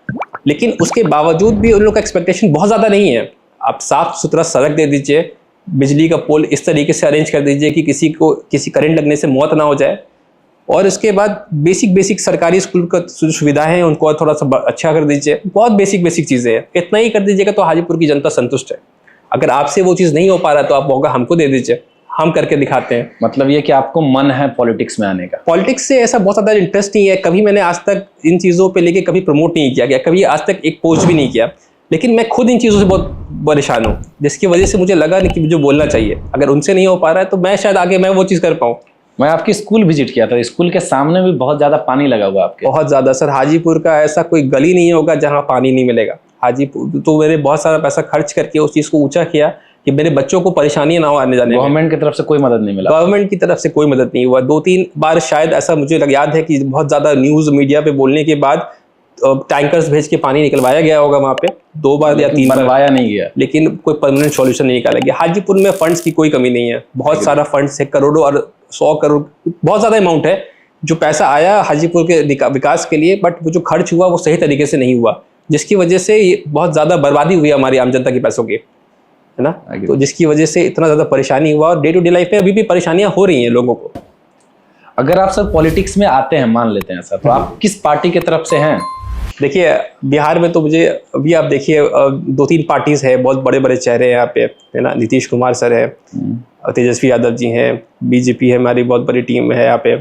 लेकिन उसके बावजूद भी उन लोगों का एक्सपेक्टेशन बहुत ज़्यादा नहीं है। आप साफ सुथरा सड़क दे दीजिए, बिजली का पोल इस तरीके से अरेंज कर दीजिए कि किसी करंट लगने से मौत ना हो जाए, और इसके बाद बेसिक सरकारी स्कूल का सुविधाएं हैं उनको थोड़ा सा अच्छा कर दीजिए। बहुत बेसिक चीज़ें हैं, इतना ही कर दीजिएगा तो हाजीपुर की जनता संतुष्ट है। अगर आपसे वो चीज़ नहीं हो पा रहा तो आप मौका हमको दे दीजिए, हम करके दिखाते हैं। मतलब ये कि आपको मन है पॉलिटिक्स में आने का? पॉलिटिक्स से ऐसा बहुत ज़्यादा इंटरेस्ट नहीं है, कभी मैंने आज तक इन चीज़ों पे लेके कभी प्रमोट नहीं किया गया, कभी आज तक एक पोस्ट भी नहीं किया। लेकिन मैं खुद इन चीज़ों से बहुत परेशान हूँ, जिसकी वजह से मुझे लगा नहीं कि मुझे बोलना चाहिए। अगर उनसे नहीं हो पा रहा है तो मैं शायद आगे मैं वो चीज़ कर पाऊँ। मैं आपकी स्कूल विजिट किया था, स्कूल के सामने भी बहुत ज़्यादा पानी लगा हुआ आपके। बहुत ज़्यादा सर, हाजीपुर का ऐसा कोई गली नहीं होगा जहाँ पानी नहीं मिलेगा। हाजीपुर तो मैंने बहुत सारा पैसा खर्च करके उस चीज़ को ऊँचा किया कि मेरे बच्चों को परेशानी ना हो आने जाने में। गवर्नमेंट की तरफ से कोई मदद नहीं मिला? गवर्नमेंट की तरफ से कोई मदद नहीं हुआ। 2-3 बार शायद ऐसा मुझे याद है कि बहुत ज़्यादा न्यूज़ मीडिया पे बोलने के बाद टैंकर्स भेज के पानी निकलवाया गया होगा वहाँ पे, 2 बार या 3 बार बनवाया नहीं गया, लेकिन कोई परमानेंट सॉल्यूशन नहीं निकाला गया। हाजीपुर में फंड्स की कोई कमी नहीं है, बहुत सारा फंड्स है, करोड़ों और 100 करोड़, बहुत ज़्यादा अमाउंट है जो पैसा आया हाजीपुर के विकास के लिए, बट वो जो खर्च हुआ वो सही तरीके से नहीं हुआ, जिसकी वजह से बहुत ज़्यादा बर्बादी हुई हमारी आम जनता के पैसों की, है ना। तो जिसकी वजह से इतना ज़्यादा परेशानी हुआ, और डे टू डे लाइफ में अभी भी परेशानियाँ हो रही हैं लोगों को। अगर आप सर पॉलिटिक्स में आते हैं, मान लेते हैं सर, तो आप किस पार्टी की तरफ से हैं? देखिए, बिहार में तो मुझे अभी आप देखिए 2-3 पार्टीज है, बहुत बड़े बड़े चेहरे हैं यहाँ पे, है ना। नीतीश कुमार सर है, तेजस्वी यादव जी हैं, बीजेपी है, हमारी बहुत बड़ी टीम है यहाँ पे।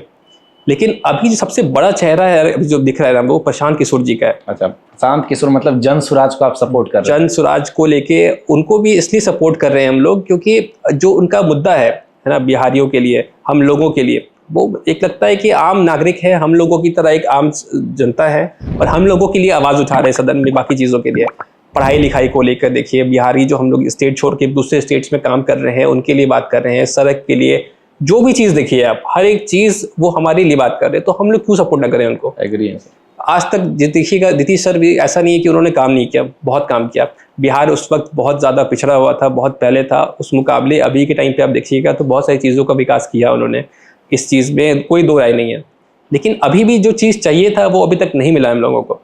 लेकिन अभी जो सबसे बड़ा चेहरा है अभी जो दिख रहा है वो प्रशांत किशोर जी का है। अच्छा, प्रशांत किशोर, मतलब जन स्वराज को आप सपोर्ट कर रहे हैं? जन स्वराज को लेके उनको भी इसलिए सपोर्ट कर रहे हैं हम लोग क्योंकि जो उनका मुद्दा है ना, बिहारियों के लिए, हम लोगों के लिए, वो एक लगता है कि आम नागरिक है, हम लोगों की तरह एक आम जनता है, और हम लोगों के लिए आवाज़ उठा रहे हैं सदन में बाकी चीज़ों के लिए। पढ़ाई लिखाई को लेकर देखिए, बिहारी जो हम लोग स्टेट छोड़ के दूसरे स्टेट्स में काम कर रहे हैं उनके लिए बात कर रहे हैं, सड़क के लिए, जो भी चीज़ देखिए आप, हर एक चीज़ वो हमारे लिए बात कर रहे हैं, तो हम लोग क्यों सपोर्ट ना करें उनको? एग्री है सर। आज तक देखिएगा, नीतीश सर भी ऐसा नहीं है कि उन्होंने काम नहीं किया, बहुत काम किया। बिहार उस वक्त बहुत ज़्यादा पिछड़ा हुआ था, बहुत पहले था, उस मुकाबले अभी के टाइम पे आप देखिएगा तो बहुत सारी चीज़ों का विकास किया उन्होंने, इस चीज़ में कोई दो राय नहीं है। लेकिन अभी भी जो चीज़ चाहिए था वो अभी तक नहीं मिला हम लोगों को,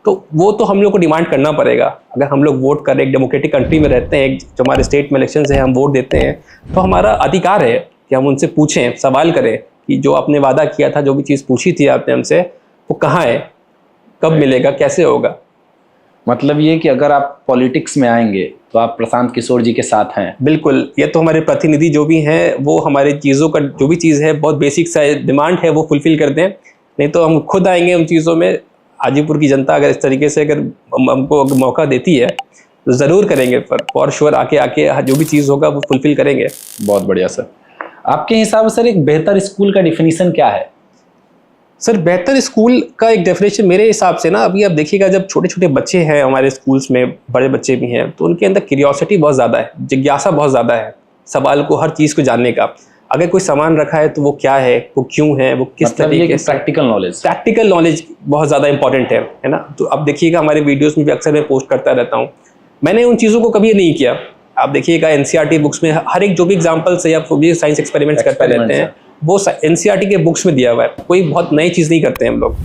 तो वो तो हम लोग को डिमांड करना पड़ेगा। अगर हम लोग वोट करें, एक डेमोक्रेटिक कंट्री में रहते हैं, जो हमारे स्टेट में इलेक्शन है, हम वोट देते हैं, तो हमारा अधिकार है कि हम उनसे पूछें, सवाल करें कि जो आपने वादा किया था, जो भी चीज़ पूछी थी आपने हमसे, वो कहाँ है, कब मिलेगा, कैसे होगा। मतलब ये कि अगर आप पॉलिटिक्स में आएंगे तो आप प्रशांत किशोर जी के साथ हैं? बिल्कुल, ये तो हमारे प्रतिनिधि जो भी हैं वो हमारे चीज़ों का जो भी चीज़ है, बहुत बेसिक सा डिमांड है, वो फुलफिल कर दें। नहीं तो हम खुद आएंगे उन चीज़ों में। हाजीपुर की जनता अगर इस तरीके से अगर हमको मौका देती है तो ज़रूर करेंगे, फॉर श्योर आके जो भी चीज़ होगा वो फुलफिल करेंगे। बहुत बढ़िया सर। आपके हिसाब से सर एक बेहतर स्कूल का डिफिनीशन क्या है? सर, बेहतर स्कूल का एक डेफिनेशन मेरे हिसाब से ना, अभी आप देखिएगा जब छोटे छोटे बच्चे हैं हमारे स्कूल्स में, बड़े बच्चे भी हैं, तो उनके अंदर क्यूरियोसिटी बहुत ज़्यादा है, जिज्ञासा बहुत ज़्यादा है, सवाल को, हर चीज़ को जानने का। अगर कोई सामान रखा है तो वो क्या है, वो क्यों है, वो किस तरीके से, प्रैक्टिकल नॉलेज बहुत ज़्यादा इंपॉर्टेंट है ना। तो अब देखिएगा हमारे वीडियोज़ में भी अक्सर मैं पोस्ट करता रहता हूँ, मैंने उन चीज़ों को कभी नहीं किया। आप देखिएगा एनसीईआरटी बुक्स में हर एक जो भी एग्जाम्पल्स है या भी साइंस एक्सपेरिमेंट्स करते रहते हैं, वो एनसीईआरटी के बुक्स में दिया हुआ है, कोई बहुत नई चीज़ नहीं करते हैं हम लोग।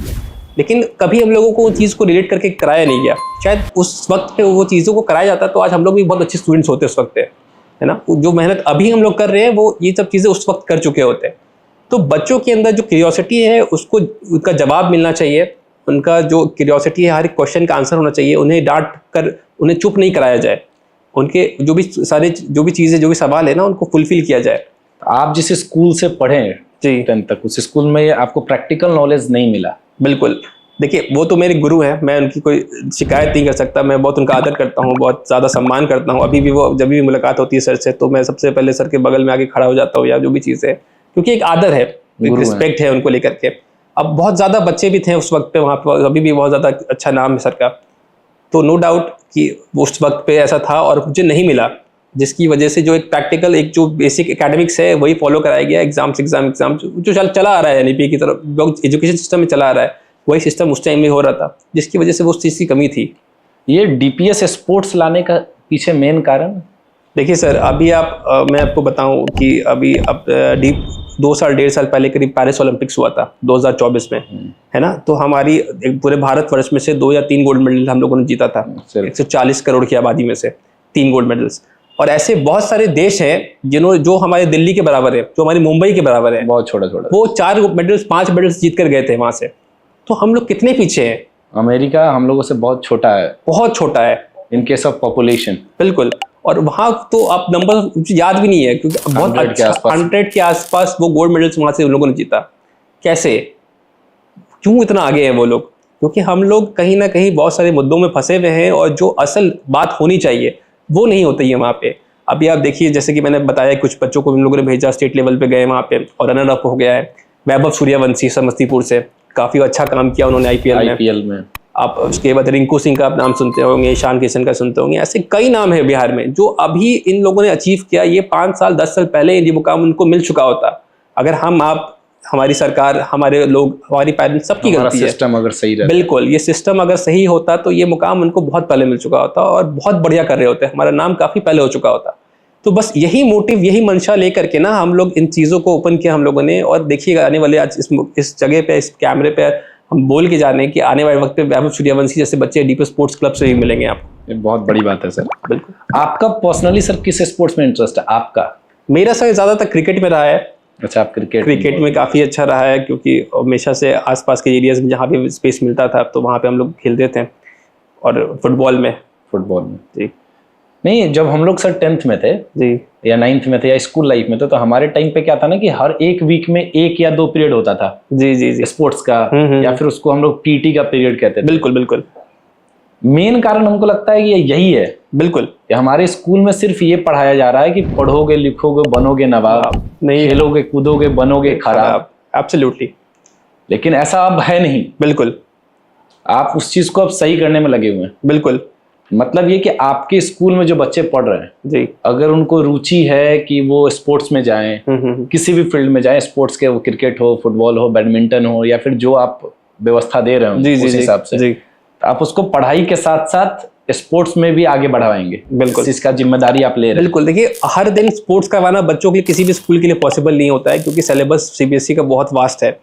लेकिन कभी हम लोगों को उस चीज़ को रिलेट करके कराया नहीं गया। शायद उस वक्त पे वो चीज़ों को कराया जाता तो आज हम लोग भी बहुत अच्छे स्टूडेंट्स होते उस वक्त पे, है ना। जो मेहनत अभी हम लोग कर रहे हैं वो ये सब चीज़ें उस वक्त कर चुके होते हैं। तो बच्चों के अंदर जो क्यूरियोसिटी है उसको, उसका जवाब मिलना चाहिए। उनका जो क्यूरियोसिटी है, हर एक क्वेश्चन का आंसर होना चाहिए। उन्हें डांट कर उन्हें चुप नहीं कराया जाए, उनके जो भी चीज़ें, जो भी सवाल है ना, उनको फुलफिल किया जाए। आप जिस स्कूल से पढ़े जी 10th तक, उस स्कूल में आपको प्रैक्टिकल नॉलेज नहीं मिला। बिल्कुल। देखिए, वो तो मेरे गुरु हैं, मैं उनकी कोई शिकायत नहीं कर सकता, मैं बहुत उनका आदर करता हूँ, बहुत ज़्यादा सम्मान करता हूँ। अभी भी वो जब भी मुलाकात होती है सर से, तो मैं सबसे पहले सर के बगल में आके खड़ा हो जाता हूँ, या जो भी चीज़ है, क्योंकि एक आदर है, एक गुरु हैं। रिस्पेक्ट है उनको लेकर के। अब बहुत ज़्यादा बच्चे भी थे उस वक्त पे वहाँ पर, अभी भी बहुत ज़्यादा अच्छा नाम है सर का। तो नो डाउट कि उस वक्त पे ऐसा था और मुझे नहीं मिला, जिसकी वजह से जो एक प्रैक्टिकल, एक जो बेसिक एकेडमिक्स है वही फॉलो कराया गया। एग्जाम जो चला आ रहा है एनईपी की तरफ, जो एजुकेशन सिस्टम में चला आ रहा है, वही सिस्टम उस टाइम में हो रहा था, जिसकी वजह से वो उस चीज़ की कमी थी। ये डीपीएस स्पोर्ट्स लाने का पीछे मेन कारण? देखिए सर, अभी मैं आपको बताऊं कि अभी 2 साल 1.5 साल पहले करीब पेरिस ओलंपिक्स हुआ था 2024 में, है ना। तो हमारी पूरे भारतवर्ष में से 2 या 3 गोल्ड मेडल हम लोगों ने जीता था, 140 करोड़ की आबादी में से 3 गोल्ड मेडल्स। और ऐसे बहुत सारे देश हैं जो हमारे दिल्ली के बराबर है, जो हमारी मुंबई के बराबर है, बहुत छोटा छोटा, वो 4 मेडल्स 5 मेडल्स जीत कर गए थे वहां से। तो हम लोग कितने पीछे हैं। अमेरिका हम लोगों से बहुत छोटा है, बहुत छोटा है इन केस ऑफ पॉपुलेशन। बिल्कुल। और वहाँ तो आप नंबर मुझे याद भी नहीं है, क्योंकि बहुत 100 के आसपास। 100 के आसपास वो गोल्ड मेडल्स वहाँ से उन लोगों ने जीता। कैसे, क्यों इतना आगे हैं वो लोग? क्योंकि हम लोग कहीं ना कहीं बहुत सारे मुद्दों में फंसे हुए हैं, और जो असल बात होनी चाहिए वो नहीं होती है वहाँ पे। अभी आप देखिए, जैसे कि मैंने बताया, कुछ बच्चों को हम लोगों ने भेजा, स्टेट लेवल पे गए वहाँ पे और रनर अप हो गया है। वैभव सूर्यवंशी समस्तीपुर से, काफ़ी अच्छा काम किया उन्होंने आईपीएल में। आप उसके बाद रिंकू सिंह का आप नाम सुनते होंगे, ईशान किशन का सुनते होंगे, ऐसे कई नाम है बिहार में जो अभी इन लोगों ने अचीव किया। ये 5 साल 10 साल पहले ये मुकाम उनको मिल चुका होता, अगर आप, हमारी सरकार, हमारे लोग, हमारी पेरेंट्स, सबकी गलती है। सिस्टम अगर सही रहता, बिल्कुल, ये सिस्टम अगर सही होता तो ये मुकाम उनको बहुत पहले मिल चुका होता और बहुत बढ़िया कर रहे होते, हमारा नाम काफ़ी पहले हो चुका होता। तो बस यही मोटिव, यही मंशा लेकर के ना हम लोग इन चीज़ों को ओपन किया हम लोगों ने। और देखिएगा आने वाले, आज इस जगह पे, इस कैमरे पे हम बोल के जा रहे हैं कि आने वाले वक्त पे वैभव सूर्यवंशी जैसे बच्चे डीपीएस स्पोर्ट्स क्लब से भी मिलेंगे आपको। ये बहुत बड़ी बात है सर। बिल्कुल। आपका पर्सनली सर किस स्पोर्ट्स में इंटरेस्ट है आपका? मेरा सर ज़्यादातर क्रिकेट में रहा है। अच्छा, आप क्रिकेट में काफ़ी अच्छा रहा है, क्योंकि हमेशा से आसपास के एरियाज में जहाँ भी स्पेस मिलता था तो वहाँ पे हम लोग खेलते थे। और फुटबॉल में जी नहीं, जब हम लोग सर 10th में थे जी या 9th में थे या स्कूल लाइफ में थे, तो हमारे टाइम पे क्या था ना कि हर एक वीक में 1 या 2 पीरियड होता था जी जी जी स्पोर्ट्स का, या फिर उसको हम लोग पीटी का पीरियड कहते थे। बिल्कुल बिल्कुल। मेन कारण हमको लगता है कि यही है। बिल्कुल, कि हमारे स्कूल में सिर्फ ये पढ़ाया जा रहा है कि पढ़ोगे लिखोगे बनोगे नवाब, नहीं खेलोगे कूदोगे बनोगे खराब। एब्सोल्युटली। लेकिन ऐसा अब है नहीं। बिल्कुल, आप उस चीज को अब सही करने में लगे हुए हैं। बिल्कुल। मतलब ये कि आपके स्कूल में जो बच्चे पढ़ रहे हैं जी, अगर उनको रुचि है कि वो स्पोर्ट्स में जाएं, किसी भी फील्ड में जाएं, स्पोर्ट्स के, वो क्रिकेट हो, फुटबॉल हो, बैडमिंटन हो, या फिर जो आप व्यवस्था दे रहे हो उस हिसाब से, तो आप उसको पढ़ाई के साथ साथ स्पोर्ट्स में भी आगे बढ़ाएंगे। बिल्कुल, इसका जिम्मेदारी आप ले रहे हैं। बिल्कुल। देखिए, हर दिन स्पोर्ट्स करवाना बच्चों के लिए किसी भी स्कूल के लिए पॉसिबल नहीं होता है, क्योंकि सिलेबस सीबीएसई का बहुत वास्ट है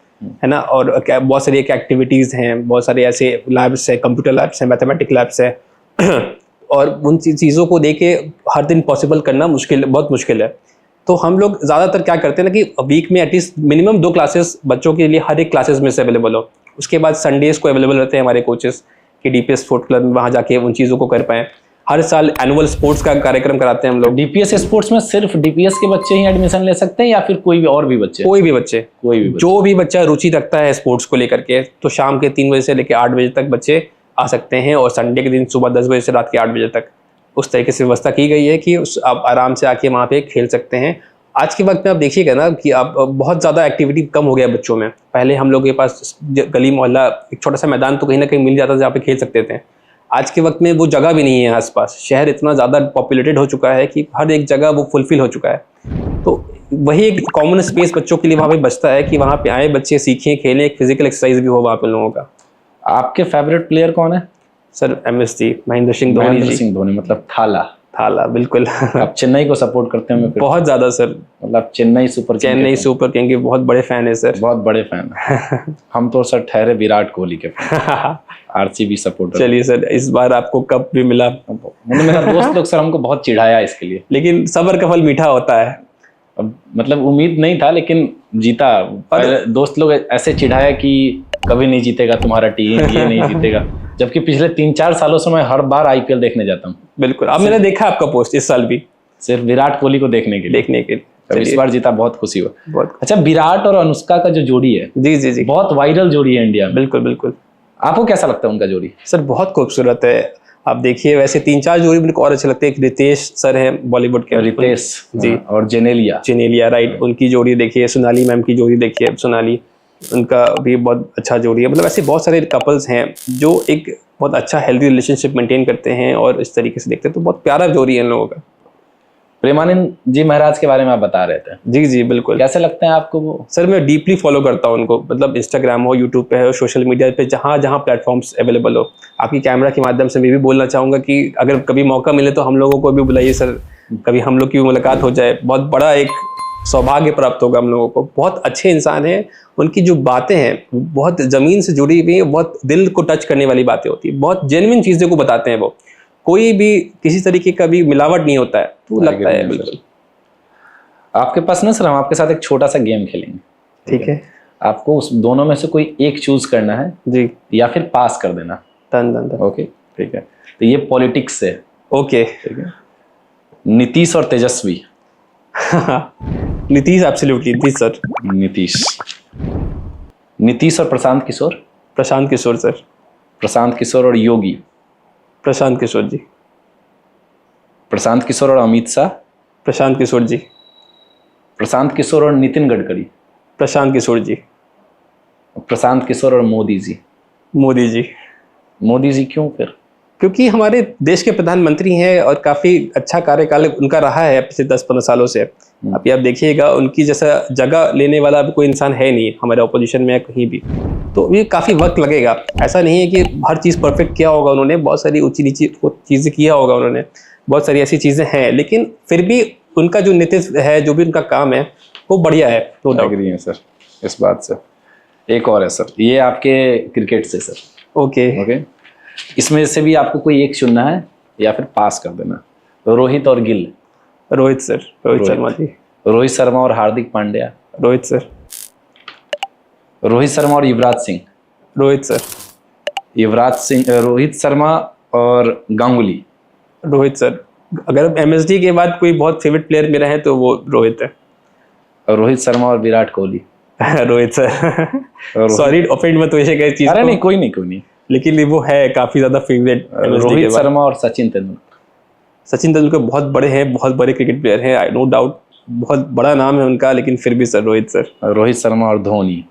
ना। और बहुत सारी एक्टिविटीज़ हैं, बहुत सारे ऐसे लैब्स हैं, कंप्यूटर लैब्स हैं, मैथमेटिक लैब्स हैं और उन चीज़ों को देके हर दिन पॉसिबल करना बहुत मुश्किल है। तो हम लोग ज़्यादातर क्या करते हैं ना कि वीक में एटलीस्ट मिनिमम 2 क्लासेस बच्चों के लिए हर एक क्लासेस में से अवेलेबल हो। उसके बाद संडेज़ को अवेलेबल रहते हैं हमारे कोचेस कि डीपीएस स्पोर्ट्स क्लब में वहाँ जाके उन चीज़ों को कर पाएँ। हर साल एनुअल स्पोर्ट्स का कार्यक्रम कराते हैं हम लोग। डीपीएस स्पोर्ट्स में सिर्फ डीपीएस के बच्चे ही एडमिशन ले सकते हैं या फिर कोई भी और भी बच्चे? कोई भी बच्चे, जो भी बच्चा रुचि रखता है स्पोर्ट्स को लेकर के, तो शाम के 3 बजे से लेकर 8 बजे तक बच्चे आ सकते हैं, और संडे के दिन सुबह 10 बजे से रात के 8 बजे तक उस तरीके से व्यवस्था की गई है कि आप आराम से आके वहाँ पे खेल सकते हैं। आज के वक्त में आप देखिएगा ना कि आप बहुत ज़्यादा एक्टिविटी कम हो गया बच्चों में। पहले हम लोग के पास गली मोहल्ला एक छोटा सा मैदान तो कहीं ना कहीं मिल जाता था जहाँ पे खेल सकते थे। आज के वक्त में वो जगह भी नहीं है आसपास। शहर इतना ज़्यादा पॉपुलेटेड हो चुका है कि हर एक जगह वो फुलफिल हो चुका है। तो वही एक कॉमन स्पेस बच्चों के लिए वहाँ पे बचता है कि वहाँ पे आए बच्चे, सीखें, खेलें, एक फिजिकल एक्सरसाइज भी हो वहाँ पे लोगों का। आपके फेवरेट प्लेयर कौन है? सर MS जी, महेंद्र सिंह धोनी, मतलब थाला। बिल्कुल। आप चेन्नई को सपोर्ट करते हैं? बहुत ज़्यादा सर, मतलब चेन्नई सुपर किंग के बहुत बड़े फैन है सर। बहुत बड़े फैन हम तो सर ठहरे विराट कोहली के फैन, आरसीबी सपोर्टर। चलिए सर, इस बार आपको कप भी मिला। मेरा दोस्त लोग सर हमको बहुत चिढ़ाया इसके लिए, लेकिन सब्र का फल मीठा होता है। अब मतलब उम्मीद नहीं था लेकिन जीता। दोस्त लोग ऐसे चिढ़ाया कि कभी नहीं जीतेगा तुम्हारा टीम, ये नहीं जीतेगा। जबकि पिछले 3-4 सालों से मैं हर बार आईपीएल देखने जाता हूँ, बिल्कुल। अब मैंने देखा आपका पोस्ट इस साल भी, सिर्फ विराट कोहली को देखने के लिए। अब इस चलिए, बार जीता, बहुत खुशी हुआ। बहुत। अच्छा, विराट और अनुष्का का जो जोड़ी है, जी जी जी, बहुत वायरल जोड़ी है इंडिया में। बिल्कुल बिल्कुल। आपको कैसा लगता है उनका जोड़ी? सर बहुत खूबसूरत है। आप देखिए, वैसे 3-4 जोड़ी मुझे और अच्छे लगते हैं। एक रितेश सर हैं बॉलीवुड के, रितेश जी, हाँ, और जेनेलिया, जेनेलिया, राइट, उनकी जोड़ी देखिए। सोनाली मैम की जोड़ी देखिए, सोनाली, उनका भी बहुत अच्छा जोड़ी है। मतलब ऐसे बहुत सारे कपल्स हैं जो एक बहुत अच्छा हेल्दी रिलेशनशिप मेंटेन करते हैं और इस तरीके से देखते हैं, तो बहुत प्यारा जोड़ी है इन लोगों का। प्रेमानंद जी महाराज के बारे में आप बता रहे थे। जी जी बिल्कुल। कैसे लगते हैं आपको वो? सर मैं डीपली फॉलो करता हूँ उनको, मतलब इंस्टाग्राम हो, यूट्यूब पे हो, सोशल मीडिया पे, जहाँ जहाँ प्लेटफॉर्म्स अवेलेबल हो। आपकी कैमरा के माध्यम से मैं भी बोलना चाहूँगा कि अगर कभी मौका मिले तो हम लोगों को भी बुलाइए सर, कभी हम लोग की भी मुलाकात हो जाए। बहुत बड़ा एक सौभाग्य प्राप्त होगा हम लोगों को। बहुत अच्छे इंसान हैं, उनकी जो बातें हैं बहुत ज़मीन से जुड़ी हुई हैं, बहुत दिल को टच करने वाली बातें होती है, बहुत जेन्युइन चीज़ों को बताते हैं वो। कोई भी किसी तरीके का भी मिलावट नहीं होता है, तो लगता है बिल्कुल। आपके पास ना सर, हम आपके साथ एक छोटा सा गेम खेलेंगे, ठीक है? आपको उस दोनों में से कोई एक चूज करना है जी, या फिर पास कर देना। Done done done. ओके, ठीक है। तो ये पॉलिटिक्स से, ओके। ठीक है। नीतीश और तेजस्वी। Nitish, absolutely Nitish sir. नीतीश। नीतीश और प्रशांत किशोर। प्रशांत किशोर सर। प्रशांत किशोर और योगी। प्रशांत किशोर जी। प्रशांत किशोर और अमित शाह। प्रशांत किशोर जी। प्रशांत किशोर और नितिन गडकरी। प्रशांत किशोर जी। प्रशांत किशोर और मोदी जी। मोदी जी। मोदी जी क्यों फिर? क्योंकि हमारे देश के प्रधानमंत्री हैं और काफ़ी अच्छा कार्यकाल उनका रहा है पिछले 10-15 सालों से। अभी आप देखिएगा, उनकी जैसा जगह लेने वाला अब कोई इंसान है नहीं हमारे ऑपोजिशन में या कहीं भी। तो ये काफ़ी वक्त लगेगा। ऐसा नहीं है कि हर चीज़ परफेक्ट किया होगा उन्होंने, बहुत सारी ऊँची नीची चीज़ें किया होगा उन्होंने, बहुत सारी ऐसी चीज़ें हैं, लेकिन फिर भी उनका जो नेतृत्व है, जो भी उनका काम है, वो बढ़िया है, नो डाउट। एग्री है सर इस बात से। एक और है सर, ये आपके क्रिकेट से सर। ओके ओके, इसमें से भी आपको कोई एक चुनना है या फिर पास कर देना। रोहित और गिल। रोहित सर, रोहित शर्मा जी। रोहित शर्मा और हार्दिक पांड्या। रोहित सर। रोहित शर्मा और युवराज सिंह। रोहित सर। युवराज सिंह, रोहित शर्मा और गांगुली। रोहित सर। अगर एमएसडी के बाद कोई बहुत फेवरेट प्लेयर मेरा है तो वो रोहित है। और रोहित शर्मा और Virat Kohli. Rohit sir, sorry offend मत होइए गए चीज। अरे नहीं, कोई नहीं, कोई नहीं। लेकिन वो है काफी ज्यादा फेवरेट। रोहित शर्मा और सचिन तेंदुलकर। सचिन तेंदुलकर बहुत बड़े हैं, बहुत बड़े क्रिकेट प्लेयर हैं, आई नो डाउट, बहुत बड़ा नाम है उनका, लेकिन फिर भी सर रोहित सर। रोहित शर्मा और धोनी।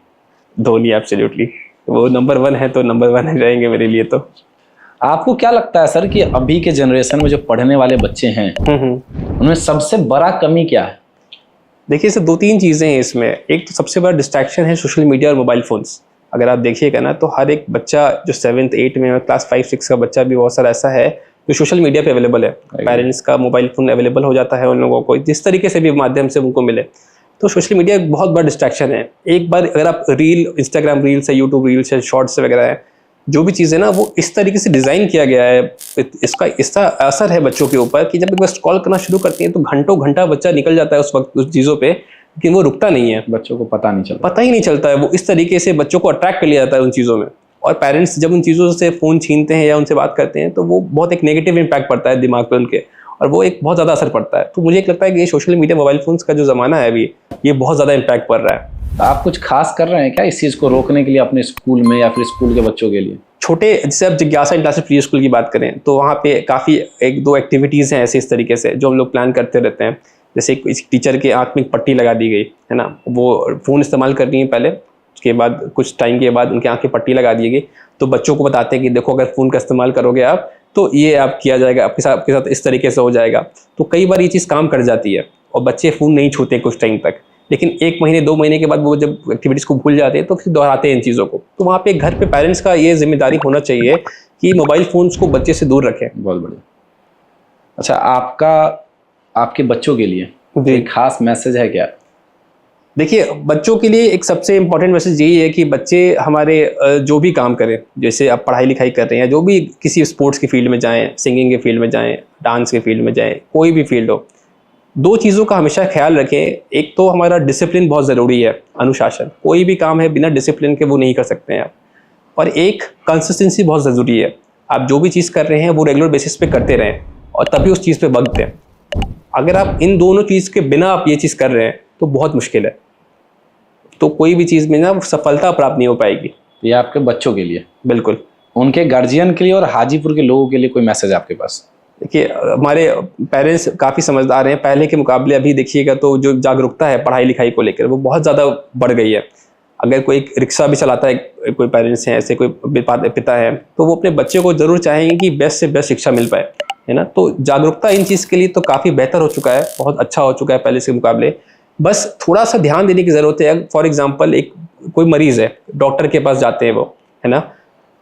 धोनी, एब्सोल्युटली, वो नंबर 1 है तो नंबर 1 रहेंगे मेरे लिए। तो आपको क्या लगता है सर कि अभी के जनरेशन में जो पढ़ने वाले बच्चे हैं उनमें सबसे बड़ा कमी क्या है? देखिए सर, 2-3 चीज़ें हैं इसमें। एक तो सबसे बड़ा डिस्ट्रैक्शन है सोशल मीडिया और मोबाइल फ़ोन्स। अगर आप देखिएगा ना, तो हर एक बच्चा जो 7th 8 में, क्लास 5-6 का बच्चा भी बहुत सारा ऐसा है जो सोशल मीडिया पे अवेलेबल है। पेरेंट्स का मोबाइल फ़ोन अवेलेबल हो जाता है उन लोगों को, जिस तरीके से भी माध्यम से उनको मिले। तो सोशल मीडिया एक बहुत बड़ा डिस्ट्रैक्शन है। एक बार अगर आप रील, इंस्टाग्राम रील्स है, यूट्यूब रील्स है, शॉर्ट्स वगैरह है, जो भी चीज़ें ना, वो इस तरीके से डिज़ाइन किया गया है, इसका असर है बच्चों के ऊपर कि जब एक बार स्क्रॉल करना शुरू करते हैं तो घंटों घंटा बच्चा निकल जाता है उस वक्त उस चीज़ों पे, लेकिन वो रुकता नहीं है। बच्चों को पता नहीं चलता, पता ही नहीं चलता है। वो इस तरीके से बच्चों को अट्रैक्ट कर लिया जाता है उन चीज़ों में। और पेरेंट्स जब उन चीज़ों से फ़ोन छीनते हैं या उनसे बात करते हैं तो वो बहुत एक नेगेटिव इम्पैक्ट पड़ता है दिमाग पे उनके, और वो एक बहुत ज़्यादा असर पड़ता है। तो मुझे एक लगता है कि ये सोशल मीडिया, मोबाइल फ़ोन्स का जो ज़माना है अभी, ये बहुत ज़्यादा इम्पैक्ट पड़ रहा है। आप कुछ खास कर रहे हैं क्या इस चीज़ को रोकने के लिए अपने स्कूल में या फिर स्कूल के बच्चों के लिए? छोटे, जैसे आप जिज्ञासा इंटरनेशनल प्री स्कूल की बात करें तो वहाँ पे काफ़ी 1-2 एक्टिविटीज़ हैं ऐसे इस तरीके से जो हम लोग प्लान करते रहते हैं। जैसे एक टीचर के आँख में एक पट्टी लगा दी गई है ना, वो फ़ोन इस्तेमाल कर रही हैं पहले, उसके बाद कुछ टाइम के बाद उनकी आँख में पट्टी लगा दी गई, तो बच्चों को बताते हैं कि देखो अगर फ़ोन का इस्तेमाल करोगे आप तो ये आप किया जाएगा, आपके साथ इस तरीके से हो जाएगा। तो कई बार ये चीज़ काम कर जाती है और बच्चे फ़ोन नहीं छूते कुछ टाइम तक, लेकिन 1 महीने 2 महीने के बाद वो जब एक्टिविटीज़ को भूल जाते हैं तो फिर दोहराते हैं इन चीज़ों को। तो वहाँ पे घर पे पेरेंट्स का ये जिम्मेदारी होना चाहिए कि मोबाइल फ़ोन्स को बच्चे से दूर रखें। बहुत बढ़िया। अच्छा, आपके बच्चों के लिए जी, एक खास मैसेज है क्या? देखिए बच्चों के लिए एक सबसे इम्पोर्टेंट मैसेज यही है कि बच्चे हमारे जो भी काम करें, जैसे आप पढ़ाई लिखाई कर रहे हैं, जो भी किसी स्पोर्ट्स की फील्ड में जाएं, सिंगिंग के फील्ड में जाएं, डांस के फील्ड में जाएं, कोई भी फील्ड हो, 2 चीज़ों का हमेशा ख्याल रखें। एक तो हमारा डिसिप्लिन बहुत ज़रूरी है, अनुशासन। कोई भी काम है बिना डिसिप्लिन के वो नहीं कर सकते हैं आप। और एक कंसिस्टेंसी बहुत ज़रूरी है। आप जो भी चीज़ कर रहे हैं वो रेगुलर बेसिस पे करते रहें और तभी उस चीज़ पे वक्त दें। अगर आप इन दोनों चीज़ के बिना आप ये चीज़ कर रहे हैं तो बहुत मुश्किल है, तो कोई भी चीज़ में ना सफलता प्राप्त नहीं हो पाएगी। ये आपके बच्चों के लिए, बिल्कुल। उनके गार्जियन के लिए और हाजीपुर के लोगों के लिए कोई मैसेज आपके पास? देखिए, हमारे पेरेंट्स काफ़ी समझदार हैं पहले के मुकाबले। अभी देखिएगा तो जो जागरूकता है पढ़ाई लिखाई को लेकर वो बहुत ज़्यादा बढ़ गई है। अगर कोई रिक्शा भी चलाता है, कोई पेरेंट्स हैं ऐसे, कोई पिता है, तो वो अपने बच्चे को ज़रूर चाहेंगे कि बेस्ट से बेस्ट शिक्षा मिल पाए, है ना। तो जागरूकता इन चीज़ के लिए तो काफ़ी बेहतर हो चुका है, बहुत अच्छा हो चुका है पहले से मुकाबले। बस थोड़ा सा ध्यान देने की ज़रूरत है। फॉर एग्जाम्पल, एक कोई मरीज़ है, डॉक्टर के पास जाते हैं वो, है ना,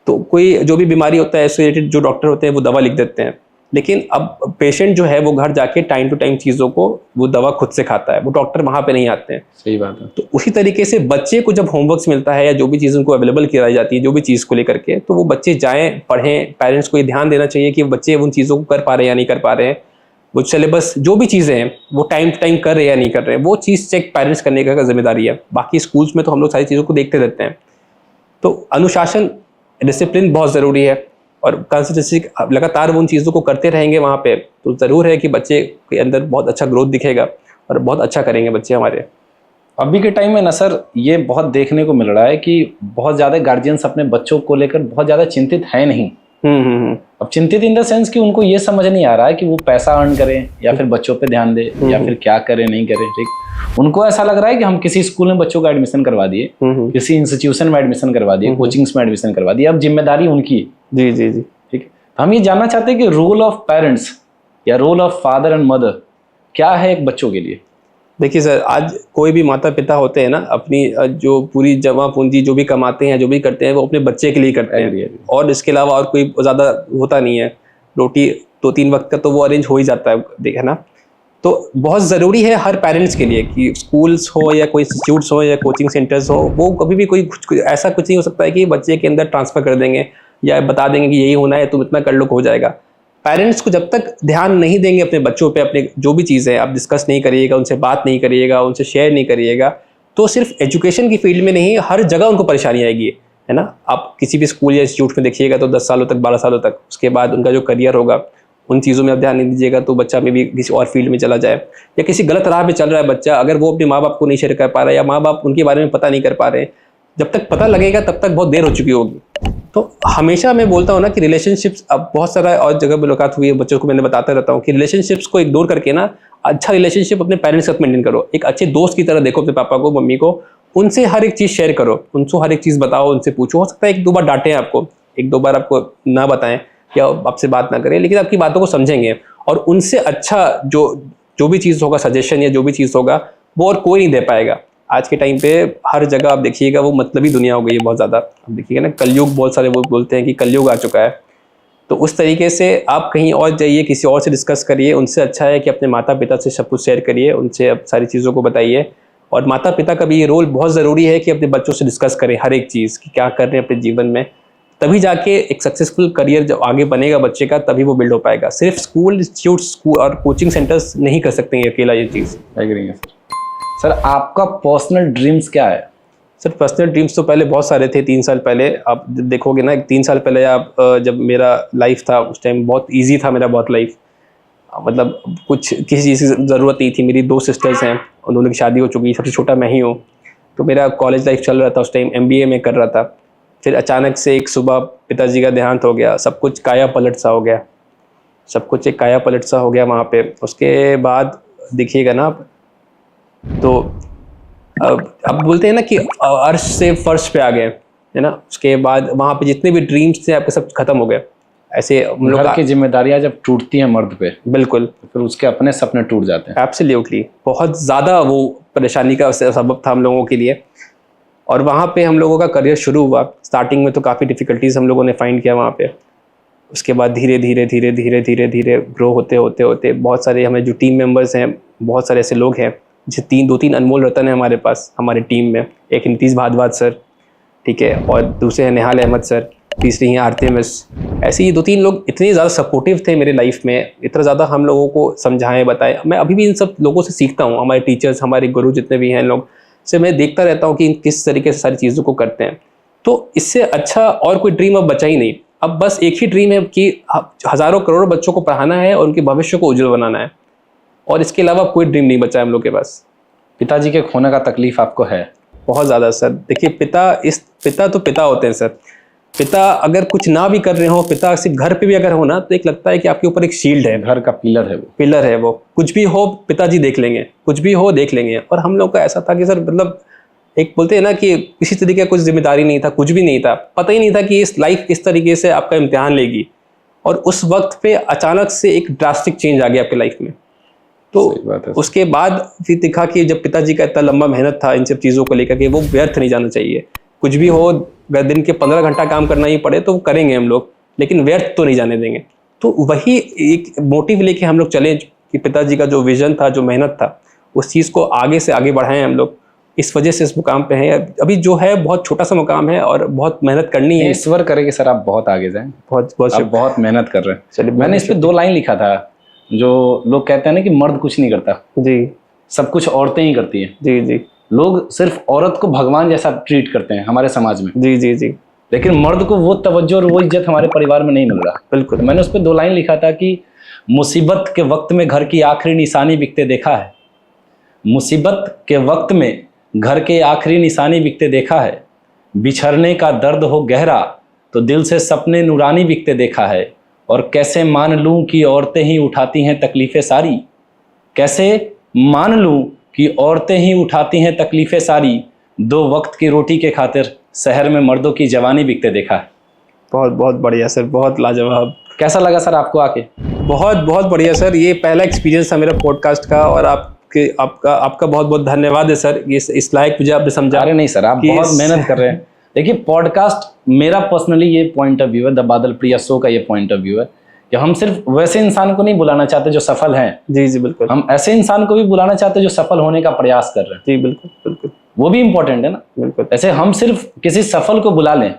तो कोई जो भी बीमारी होता है उससे रिलेटेड जो डॉक्टर होते हैं वो दवा लिख देते हैं, लेकिन अब पेशेंट जो है वो घर जाके टाइम टू टाइम चीज़ों को वो दवा खुद से खाता है, वो डॉक्टर वहाँ पे नहीं आते हैं। सही बात है। तो उसी तरीके से बच्चे को जब होमवर्क्स मिलता है या जो भी चीज़ उनको अवेलेबल कराई जाती है जो भी चीज़ को लेकर के, तो वो बच्चे जाएँ पढ़ें। पेरेंट्स को ये ध्यान देना चाहिए कि बच्चे उन चीज़ों को कर पा रहे हैं या नहीं कर पा रहे हैं, वो सिलेबस जो भी चीज़ें हैं वो टाइम टू टाइम कर रहे हैं या नहीं कर रहे हैं, वो चीज़ चेक पेरेंट्स करने का जिम्मेदारी है। बाकी स्कूल्स में तो हम लोग सारी चीज़ों को देखते रहते हैं। तो अनुशासन, डिसिप्लिन बहुत ज़रूरी है और कंसिस्टेंसी, लगातार वो उन चीज़ों को करते रहेंगे वहाँ पे, तो ज़रूर है कि बच्चे के अंदर बहुत अच्छा ग्रोथ दिखेगा और बहुत अच्छा करेंगे बच्चे हमारे। अभी के टाइम में ना सर, ये बहुत देखने को मिल रहा है कि बहुत ज़्यादा गार्जियंस अपने बच्चों को लेकर बहुत ज़्यादा चिंतित है नहीं। अब चिंतित इन द सेंस कि उनको ये समझ नहीं आ रहा है कि वो पैसा अर्न करें या फिर बच्चों पे ध्यान दे या फिर क्या करें नहीं करें। ठीक, उनको ऐसा लग रहा है कि हम किसी स्कूल में बच्चों का एडमिशन करवा दिए, किसी इंस्टीट्यूशन में एडमिशन करवा दिए, कोचिंग्स में एडमिशन करवा दिए, अब जिम्मेदारी उनकी है। जी जी जी। ठीक है, तो हम ये जानना चाहते हैं कि रोल ऑफ पेरेंट्स या role of father and mother क्या है एक बच्चों के लिए? देखिए सर, आज कोई भी माता पिता होते हैं ना, अपनी जो पूरी जमा पूंजी जो भी कमाते हैं, जो भी करते हैं, वो अपने बच्चे के लिए करते हैं और इसके अलावा और कोई ज़्यादा होता नहीं है। रोटी 2-3 वक्त का तो वो अरेंज हो ही जाता है, है ना। तो बहुत ज़रूरी है हर पेरेंट्स के लिए कि स्कूल्स हो या कोई इंस्टीट्यूट्स हो या कोचिंग सेंटर्स हो, वो कभी भी कोई ऐसा कुछ नहीं हो सकता है कि बच्चे के अंदर ट्रांसफ़र कर देंगे या बता देंगे कि यही होना है, तुम इतना कर लो हो जाएगा। पेरेंट्स को जब तक ध्यान नहीं देंगे अपने बच्चों पे, अपने जो भी चीज़ें आप डिस्कस नहीं करिएगा, उनसे बात नहीं करिएगा, उनसे शेयर नहीं करिएगा, तो सिर्फ एजुकेशन की फील्ड में नहीं, हर जगह उनको परेशानी आएगी, है ना। आप किसी भी स्कूल या इंस्टीट्यूट में देखिएगा तो 10 सालों तक, 12 सालों तक, उसके बाद उनका जो करियर होगा उन चीज़ों में आप ध्यान नहीं दीजिएगा तो बच्चा में भी किसी और फील्ड में चला जाए या किसी गलत राह पे चल रहा है बच्चा, अगर वो अपने माँ बाप को नहीं शेयर कर पा रहा है या माँ बाप उनके बारे में पता नहीं कर पा रहे हैं, जब तक पता लगेगा तब तक बहुत देर हो चुकी होगी। तो हमेशा मैं बोलता हूँ ना कि रिलेशनशिप्स, अब बहुत सारा और जगह मुलाकात हुई है बच्चों को, मैंने बताता रहता हूँ कि रिलेशनशिप्स को इग्नोर करके ना अच्छा रिलेशनशिप अपने पेरेंट्स के साथ मेंटेन करो। एक अच्छे दोस्त की तरह देखो अपने पापा को, मम्मी को, उनसे हर एक चीज़ शेयर करो, उनसे हर एक चीज़ बताओ, उनसे पूछो। हो सकता है 1-2 बार डांटें आपको, 1-2 बार आपको ना बताएं या आपसे बात ना करें, लेकिन आपकी बातों को समझेंगे और उनसे अच्छा जो भी चीज़ होगा, सजेशन या जो भी चीज़ होगा, वो और कोई नहीं दे पाएगा। आज के टाइम पे हर जगह आप देखिएगा वो मतलबी दुनिया हो गई है बहुत ज़्यादा। आप देखिएगा ना, कलयुग, बहुत सारे वो बोलते हैं कि कलयुग आ चुका है। तो उस तरीके से आप कहीं और जाइए, किसी और से डिस्कस करिए। उनसे अच्छा है कि अपने माता पिता से सब कुछ शेयर करिए, उनसे अब सारी चीज़ों को बताइए। और माता पिता का भी ये रोल बहुत ज़रूरी है कि अपने बच्चों से डिस्कस करें हर एक चीज़ कि क्या कर रहे हैं अपने जीवन में, तभी जाके एक सक्सेसफुल करियर जब आगे बनेगा बच्चे का, तभी वो बिल्ड हो पाएगा। सिर्फ स्कूल, इंस्टीट्यूट, स्कूल और कोचिंग सेंटर्स नहीं कर सकते हैं अकेला ये चीज़। एग्री है सर। आपका पर्सनल ड्रीम्स क्या है? सर पर्सनल ड्रीम्स तो पहले बहुत सारे थे। 3 साल पहले आप देखोगे ना, 3 साल पहले आप जब मेरा लाइफ था उस टाइम बहुत इजी था मेरा, बहुत लाइफ, मतलब कुछ किसी चीज़ की ज़रूरत नहीं थी। मेरी 2 सिस्टर्स हैं, उन की शादी हो चुकी, सबसे छोटा मैं ही हूँ। तो मेरा कॉलेज लाइफ चल रहा था उस टाइम, MBA में कर रहा था। फिर अचानक से एक सुबह पिताजी का देहांत हो गया, सब कुछ काया पलट सा हो गया, सब कुछ एक काया पलट सा हो गया वहाँ पे। उसके बाद देखिएगा ना आप, तो अब बोलते हैं ना कि अर्श से फर्श पे आ गए, है ना। उसके बाद वहाँ पे जितने भी ड्रीम्स थे आपके सब खत्म हो गए। ऐसे हम लोग घर की जिम्मेदारियां जब टूटती हैं मर्द पे, बिल्कुल, तो फिर उसके अपने सपने टूट जाते हैं। एब्सोल्युटली, बहुत ज़्यादा वो परेशानी का सबब था हम लोगों के लिए। और वहाँ पे हम लोगों का करियर शुरू हुआ। स्टार्टिंग में तो काफ़ी डिफ़िकल्टीज़ हम लोगों ने फाइंड किया वहाँ पे। उसके बाद धीरे धीरे धीरे धीरे धीरे धीरे ग्रो होते होते होते बहुत सारे हमें जो टीम मेंबर्स हैं, बहुत सारे ऐसे लोग हैं, जैसे 2-3 अनमोल रतन है हमारे पास हमारे टीम में। एक नीतीश भारद्वाज सर, ठीक है, और दूसरे हैं निहाल अहमद सर, तीसरी हैं आरती मिस। ऐसे ही 2-3 लोग इतने ज़्यादा सपोर्टिव थे मेरे लाइफ में, इतना ज़्यादा हम लोगों को समझाएं, बताएं। मैं अभी भी इन सब लोगों से सीखता हूँ। हमारे टीचर्स, हमारे गुरु जितने भी हैं लोग से मैं देखता रहता हूँ कि किस तरीके से सारी चीज़ों को करते हैं। तो इससे अच्छा और कोई ड्रीम अब बचा ही नहीं। अब बस एक ही ड्रीम है कि हज़ारों करोड़ों बच्चों को पढ़ाना है और उनके भविष्य को उज्जवल बनाना है, और इसके अलावा कोई ड्रीम नहीं बचा है हम लोग के पास। पिताजी के खोने का तकलीफ आपको है? बहुत ज़्यादा सर। देखिए, पिता तो पिता होते हैं सर। पिता अगर कुछ ना भी कर रहे हो, पिता सिर्फ घर पे भी अगर हो ना, तो एक लगता है कि आपके ऊपर एक शील्ड है, घर का पिलर है वो। पिलर है वो। कुछ भी हो पिताजी देख लेंगे, कुछ भी हो देख लेंगे। और हम लोग का ऐसा था कि सर, मतलब एक बोलते हैं ना कि किसी तरीके का कुछ जिम्मेदारी नहीं था, कुछ भी नहीं था, पता ही नहीं था कि इस लाइफ इस तरीके से आपका इम्तिहान लेगी। और उस वक्त पे अचानक से एक ड्रास्टिक चेंज आ गया आपकी लाइफ में। तो उसके बाद फिर दिखा कि जब पिताजी का इतना लंबा मेहनत था इन सब चीज़ों को लेकर के, वो व्यर्थ नहीं जाना चाहिए। कुछ भी हो, अगर दिन के 15 घंटा काम करना ही पड़े तो करेंगे हम लोग, लेकिन व्यर्थ तो नहीं जाने देंगे। तो वही एक मोटिव लेके हम लोग चले कि पिताजी का जो विजन था, जो मेहनत था, उस चीज़ को आगे से आगे बढ़ाएं हम लोग। इस वजह से इस मुकाम पे हैं। अभी जो है बहुत छोटा सा मुकाम है और बहुत मेहनत करनी है। ईश्वर करे कि सर आप बहुत आगे जाएं। बहुत बहुत आप बहुत मेहनत कर रहे हैं। चलिए, मैंने इस पे 2 लाइन लिखा था। जो लोग कहते हैं ना कि मर्द कुछ नहीं करता, जी, सब कुछ औरतें ही करती हैं। जी जी लोग सिर्फ औरत को भगवान जैसा ट्रीट करते हैं हमारे समाज में। जी जी जी लेकिन मर्द को वो तवज्जो और वो इज्जत हमारे परिवार में नहीं मिल रहा। बिल्कुल। तो मैंने उस पर 2 लाइन लिखा था कि मुसीबत के वक्त में घर की आखिरी निशानी बिकते देखा है। मुसीबत के वक्त में घर के आखिरी निशानी बिकते देखा है। बिछड़ने का दर्द हो गहरा तो दिल से सपने नूरानी बिकते देखा है। और कैसे मान लूं कि औरतें ही उठाती हैं तकलीफ़ें सारी। कैसे मान लूं कि औरतें ही उठाती हैं तकलीफ़ें सारी। 2 वक्त की रोटी के खातिर शहर में मर्दों की जवानी बिकते देखा है। बहुत बहुत बढ़िया सर, बहुत लाजवाब। कैसा लगा सर आपको आके? बहुत बहुत बढ़िया सर। ये पहला एक्सपीरियंस था मेरा पॉडकास्ट का, और आपका बहुत बहुत धन्यवाद है सर। इस लायक मुझे आपने समझा। अरे नहीं सर, आप बहुत मेहनत कर रहे हैं। देखिए, पॉडकास्ट मेरा पर्सनली ये पॉइंट ऑफ व्यू है, द बादल प्रिया शो का ये पॉइंट ऑफ व्यू है कि हम सिर्फ वैसे इंसान को नहीं बुलाना चाहते जो सफल हैं। जी जी बिल्कुल। हम ऐसे इंसान को भी बुलाना चाहते हैं जो सफल होने का प्रयास कर रहे हैं। जी बिल्कुल बिल्कुल। वो भी इंपॉर्टेंट है ना। बिल्कुल। ऐसे हम सिर्फ किसी सफल को बुला लें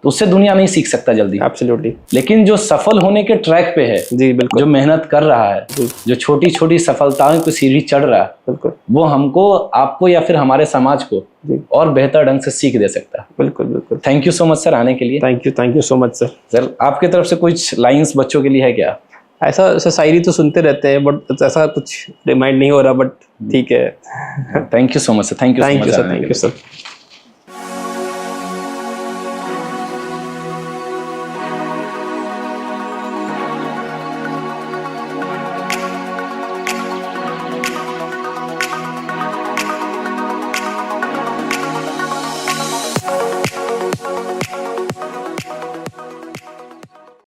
तो उससे दुनिया नहीं सीख सकता जल्दी। एब्सोल्युटली। लेकिन जो सफल होने के ट्रैक पे है, जी बिल्कुल, जो मेहनत कर रहा है, जो छोटी छोटी सफलताओं की सीढ़ी चढ़ रहा है, बिल्कुल, वो हमको, आपको या फिर हमारे समाज को और बेहतर ढंग से सीख दे सकता है। बिल्कुल बिल्कुल। Thank you so much sir आने के लिए। Thank you so much sir. Sir आपकी तरफ से कुछ लाइंस बच्चों के लिए है क्या? ऐसा शायरी तो सुनते रहते हैं, बट ऐसा कुछ रिमाइंड नहीं हो रहा, बट ठीक है। Thank you so much sir. Thank you sir. Thank you sir.